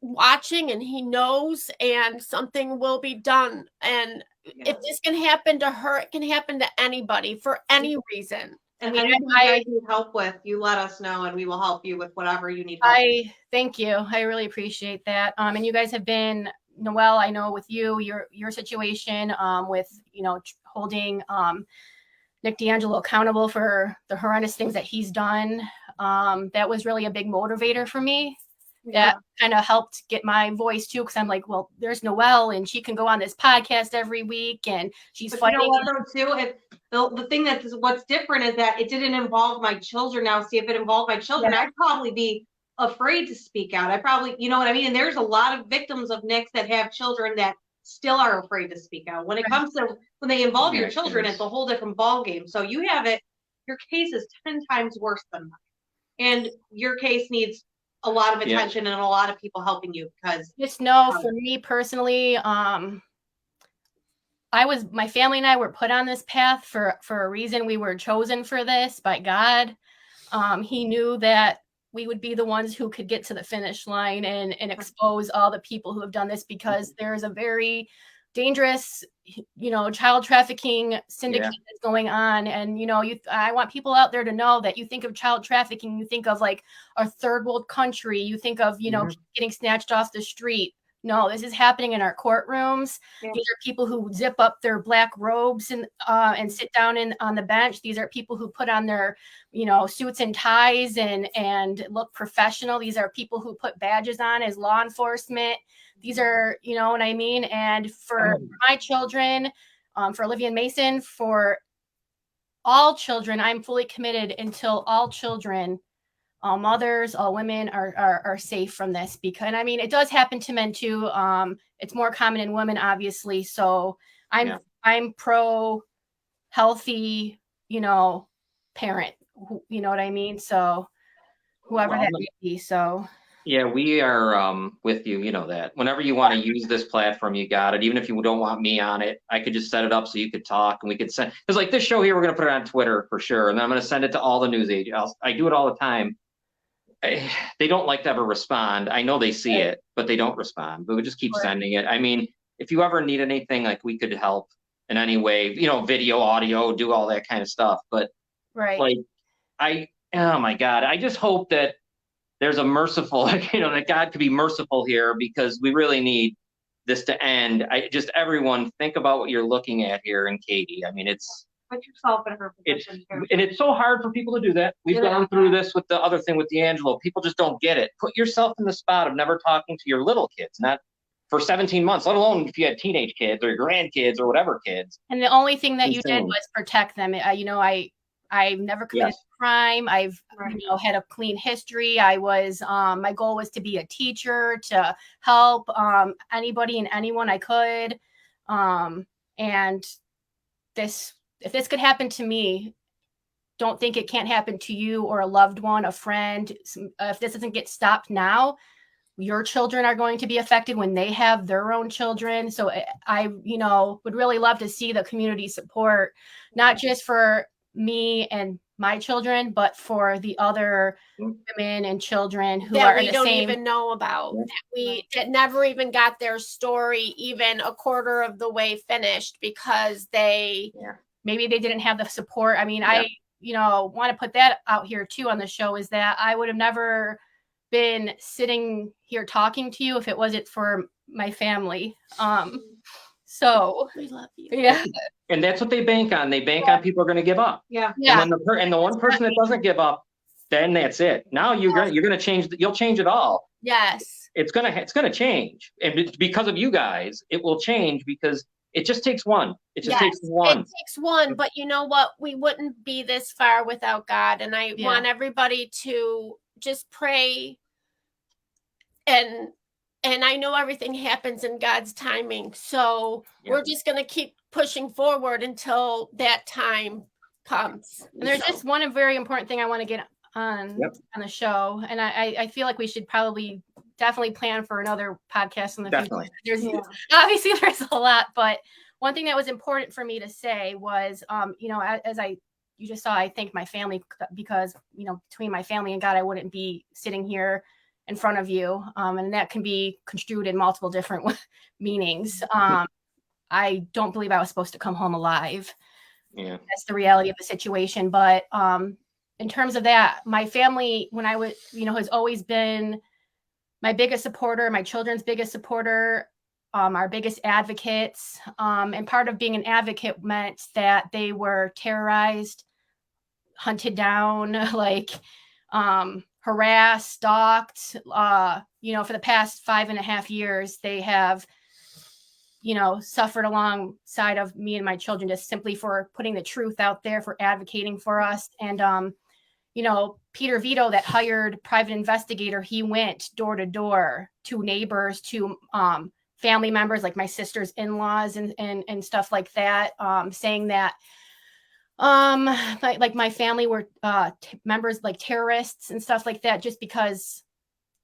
watching and he knows, and something will be done. And if this can happen to her, it can happen to anybody for any reason. And anything you guys need help with, you let us know and we will help you with whatever you need help with. Thank you. I really appreciate that. And you guys have been, Noelle, I know with your situation with, holding Nick D'Angelo accountable for the horrendous things that he's done. That was really a big motivator for me. That kind of helped get my voice too, because I'm like, well, there's Noelle and she can go on this podcast every week and she's fighting. You know what, though, too? The thing what's different is that it didn't involve my children. Now, see, if it involved my children, I'd probably be afraid to speak out. I probably, you know what I mean? And there's a lot of victims of Nick's that have children that still are afraid to speak out. When it comes to, when they involve your children, it's a whole different ballgame. So you have it, your case is 10 times worse than mine. And your case needs a lot of attention and a lot of people helping you, because just know for me personally, my family and I were put on this path for a reason. We were chosen for this by God. He knew that we would be the ones who could get to the finish line and expose all the people who have done this, because there's a very dangerous, child trafficking syndicate that's going on. And, I want people out there to know that you think of child trafficking, you think of like a third world country, you think of, getting snatched off the street. No, this is happening in our courtrooms. These are people who zip up their black robes and sit down on the bench. These are people who put on their, suits and ties and look professional. These are people who put badges on as law enforcement. These are, you know what I mean? And for my children, for Olivia and Mason, for all children, I'm fully committed until all children, all mothers, all women are safe from this. Because, it does happen to men too. It's more common in women, obviously. So I'm pro healthy, parent, you know what I mean? So whoever that may be. So. Yeah, we are with you. You know that. Whenever you want to use this platform, you got it. Even if you don't want me on it, I could just set it up so you could talk and we could send. Because like this show here, we're going to put it on Twitter for sure. And then I'm going to send it to all the news agents. I do it all the time. They don't like to ever respond. I know they see it, but they don't respond. But we just keep sending it. If you ever need anything, like we could help in any way, video, audio, do all that kind of stuff. But oh my God, I just hope that there's a merciful, that God could be merciful here, because we really need this to end. Everyone think about what you're looking at here in Katie. Put yourself in her It's, position too. and it's so hard for people to do that. We've gone through this with the other thing with D'Angelo. People just don't get it. Put yourself in the spot of never talking to your little kids, not for 17 months, let alone if you had teenage kids or your grandkids or whatever kids. And the only thing that you did Insane. was protect them. I've never committed a crime. I've had a clean history. I was my goal was to be a teacher, to help anybody and anyone I could. And if this could happen to me, don't think it can't happen to you or a loved one, a friend. If this doesn't get stopped now, your children are going to be affected when they have their own children. So I would really love to see the community support, not just for me and my children, but for the other women and children who that are we in the don't same. even know about, that never even got their story even a quarter of the way finished because maybe they didn't have the support. I mean, I want to put that out here too on the show, is that I would have never been sitting here talking to you if it wasn't for my family. So we love you. Yeah. And that's what they bank on. They bank on people are going to give up. Yeah. And then the one person that doesn't give up, then that's it. Now you're going to change. You'll change it all. Yes. It's going to change. And because of you guys, it will change because it just takes one. It just takes one. It takes one, but you know what? We wouldn't be this far without God. And I want everybody to just pray. And I know everything happens in God's timing. So we're just going to keep pushing forward until that time comes. And there's just one very important thing I want to get on the show. And I feel like we should definitely plan for another podcast in the future. There's obviously there's a lot, but one thing that was important for me to say was, as you just saw, I thank my family because, between my family and God, I wouldn't be sitting here in front of you. And that can be construed in multiple different meanings. I don't believe I was supposed to come home alive. Yeah. That's the reality of the situation. But in terms of that, my family, when I was, has always been my biggest supporter, my children's biggest supporter, our biggest advocates. And part of being an advocate meant that they were terrorized, hunted down, harassed, stalked. For the past 5.5 years, they have, suffered alongside of me and my children just simply for putting the truth out there, for advocating for us. And, Peter Vito, that hired private investigator, he went door to door to neighbors, to family members, like my sister's in-laws and stuff like that, saying that like my family were members, like terrorists and stuff like that, just because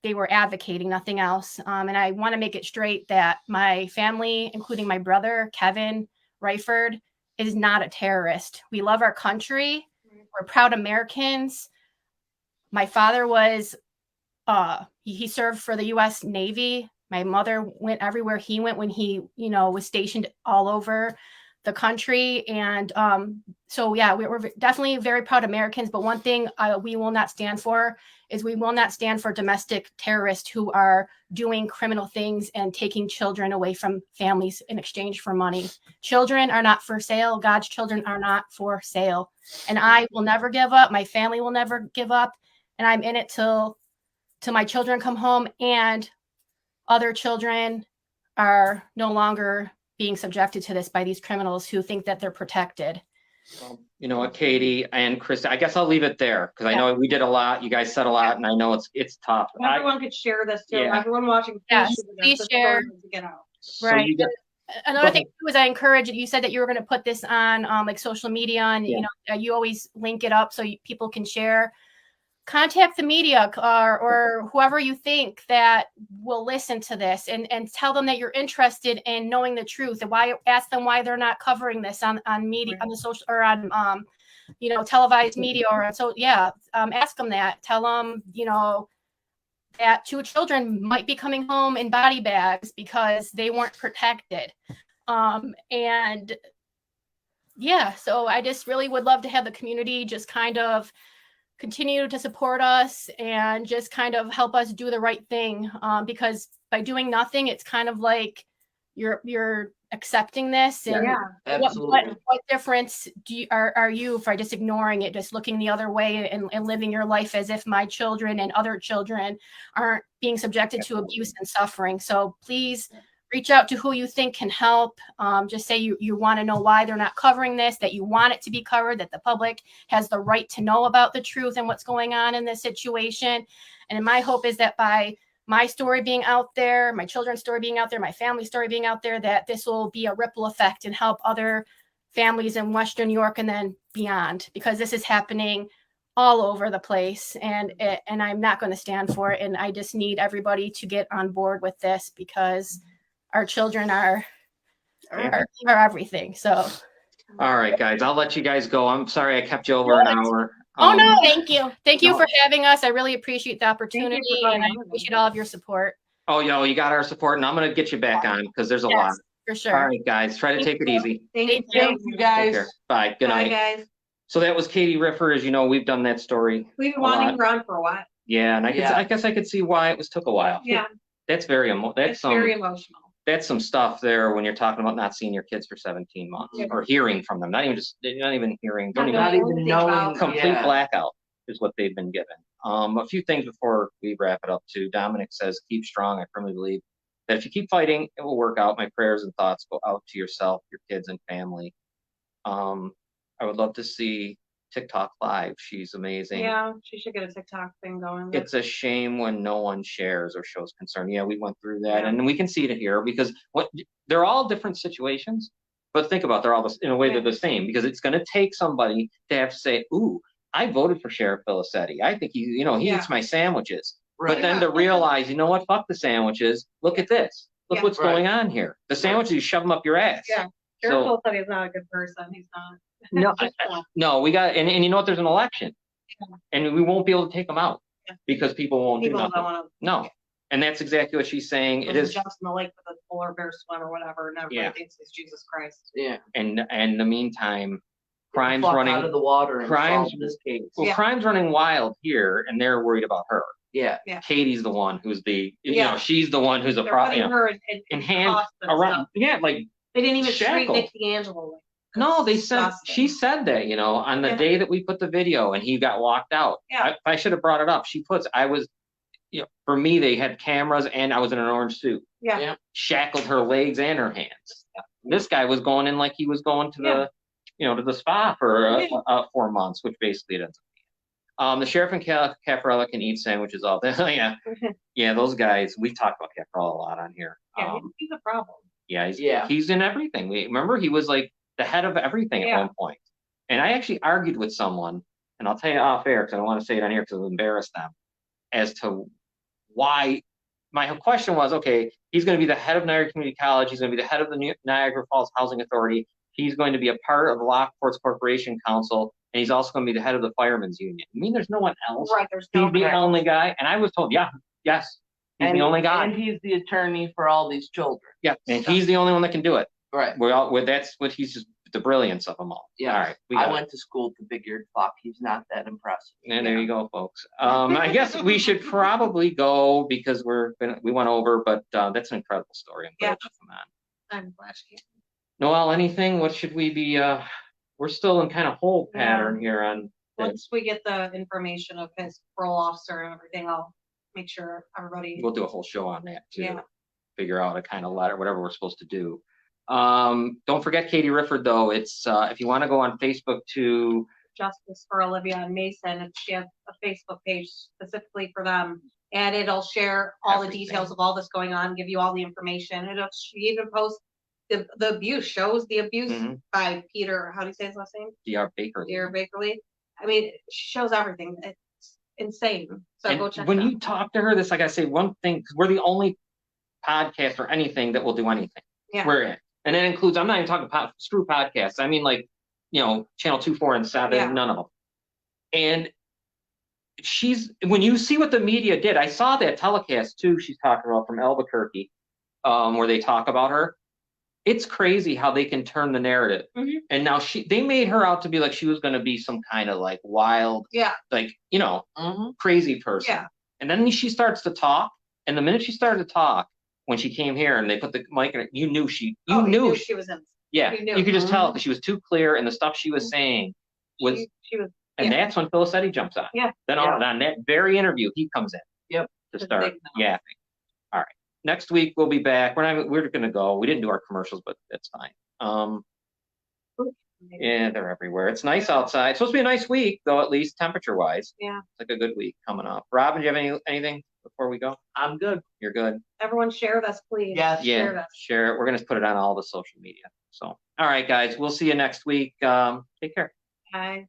they were advocating, nothing else. And I want to make it straight that my family, including my brother, Kevin Riford, is not a terrorist. We love our country. We're proud Americans. My father was, he served for the U.S. Navy. My mother went everywhere he went when he, was stationed all over the country. And we're definitely very proud Americans. But one thing we will not stand for is we will not stand for domestic terrorists who are doing criminal things and taking children away from families in exchange for money. Children are not for sale. God's children are not for sale. And I will never give up. My family will never give up. And I'm in it till my children come home and other children are no longer being subjected to this by these criminals who think that they're protected. Well, you know what, Katie and Chris, I guess I'll leave it there because I know we did a lot. You guys said a lot, and I know it's tough. Everyone could share this too. Everyone watching, please share. Get out. Right. Another thing too is I encourage you. You said that you were going to put this on like social media, and you always link it up so people can share. Contact the media or whoever you think that will listen to this and tell them that you're interested in knowing the truth, and ask them why they're not covering this on media, on the social or on televised media or ask them that. Tell them that 2 children might be coming home in body bags because they weren't protected. So I just really would love to have the community just kind of continue to support us and just kind of help us do the right thing. Because by doing nothing, it's kind of like you're accepting this? And Absolutely. what difference are you for just ignoring it, just looking the other way and living your life as if my children and other children aren't being subjected to abuse and suffering? So please reach out to who you think can help. Just say you want to know why they're not covering this, that you want it to be covered, that the public has the right to know about the truth and what's going on in this situation. And my hope is that by my story being out there, my children's story being out there, my family's story being out there, that this will be a ripple effect and help other families in Western New York and then beyond, because this is happening all over the place, and I'm not going to stand for it. And I just need everybody to get on board with this, because our children are everything. So, all right, guys, I'll let you guys go. I'm sorry I kept you over an hour. Oh no, thank you. Thank you for having us. I really appreciate the opportunity, and I appreciate all of your support. Oh, you got our support, and I'm going to get you back on because there's a lot. For sure. All right, guys, try to take it easy. Thank you, guys. Bye. Good night. Bye, guys. So that was Katie Riford. As you know, we've done that story. We've been wanting her on for a while. Yeah, and I guess I could see why it took a while. Yeah. That's very emotional. That's some stuff there when you're talking about not seeing your kids for 17 months or hearing from them. Not even hearing. Not even knowing. Complete blackout is what they've been given. A few things before we wrap it up too. Dominic says, keep strong. I firmly believe that if you keep fighting, it will work out. My prayers and thoughts go out to yourself, your kids and family. I would love to see TikTok live. She's amazing. Yeah, she should get a TikTok thing going. It's a shame when no one shares or shows concern. Yeah, we went through that, and we can see it here because they're all different situations. But think about, they're all in a way they're the same, because it's going to take somebody to have to say, "Ooh, I voted for Sheriff Filicetti. I think he eats my sandwiches." Right. But then to realize, you know what? Fuck the sandwiches. Look at this. Look what's going on here. The sandwiches, you shove them up your ass. Yeah. Sheriff Filicetti is not a good person. He's not. No, we got, and you know what? There's an election, and we won't be able to take them out because people won't do nothing. No, and that's exactly what she's saying. It is just in the lake with a polar bear swim or whatever, and everybody thinks it's Jesus Christ. Yeah, and in the meantime, crime's running out of the water. Crime's crime's running wild here, and they're worried about her. Yeah. Katie's the one who's she's the one who's a problem. Her in hands around. Yeah, like they didn't even treat Nick D'Angelo like. No, she said that, on the day that we put the video and he got walked out. Yeah. I should have brought it up. For me, they had cameras and I was in an orange suit. Yeah. Shackled her legs and her hands. Yeah. This guy was going in like he was going to to the spa for 4 months, which basically it ends up being. The sheriff and Cafarella can eat sandwiches all day. Yeah, those guys, we talked about Cafarella a lot on here. Yeah, he's a problem. Yeah, he's in everything. Remember, he was like the head of everything at one point. And I actually argued with someone, and I'll tell you off air because I don't want to say it on here because it'll embarrass them, as to why. My question was, okay, he's going to be the head of Niagara Community College. He's going to be the head of the Niagara Falls Housing Authority. He's going to be a part of the Lockport's Corporation Council, and he's also going to be the head of the Firemen's Union. I mean, there's no one else. Right, he's the only guy. And I was told, yes, he's the only guy. And he's the attorney for all these children. Yeah, and he's the only one that can do it. Right. That's what he's just the brilliance of them all. Yeah. All right. I went to school to figure, fuck, he's not that impressive. And there you go, folks. I guess we should probably go because we went over, but that's an incredible story. I'm glad you come on. I'm glad she came. Noelle, anything? What should we be? We're still in kind of hold pattern here on. Once we get the information of his parole officer and everything, I'll make sure everybody. We'll do a whole show on that too. Yeah. Figure out a kind of letter, whatever we're supposed to do. Don't forget Katie Riford though. It's if you want to go on Facebook to Justice for Olivia and Mason, she has a Facebook page specifically for them, and it'll share all the details of all this going on, give you all the information. She even posts the abuse, shows the abuse by Peter. How do you say his last name? D.R. Bakerly. I mean, she shows everything. It's insane. So go check. When you talk to her, this, like I say, one thing, because we're the only podcast or anything that will do anything. Yeah. We're in. And that includes, I'm not even talking screw podcasts. I mean, like, channel 2, 4, and 7, none of them. And when you see what the media did, I saw that telecast too, she's talking about from Albuquerque, where they talk about her. It's crazy how they can turn the narrative. Mm-hmm. And now they made her out to be like she was going to be some kind of like wild, like, crazy person. Yeah. And then she starts to talk. And the minute she started to talk, when she came here and they put the mic in, you knew she was in. yeah, you knew. you could just tell because she was too clear and the stuff she was saying was, She was. and that's when Philisetti jumps on. Yeah. Then on that very interview, he comes in. Yep. To start yapping. All right. Next week we'll be back. We're gonna go. We didn't do our commercials, but that's fine. Yeah, they're everywhere. It's nice outside. It's supposed to be a nice week, though, at least temperature wise. Yeah. It's like a good week coming up. Robin, do you have anything before we go? I'm good. You're good. Everyone share this, please. Yes. Share Yeah, this. share it. We're gonna put it on all the social media. So, all right, guys, we'll see you next week. Take care. Bye.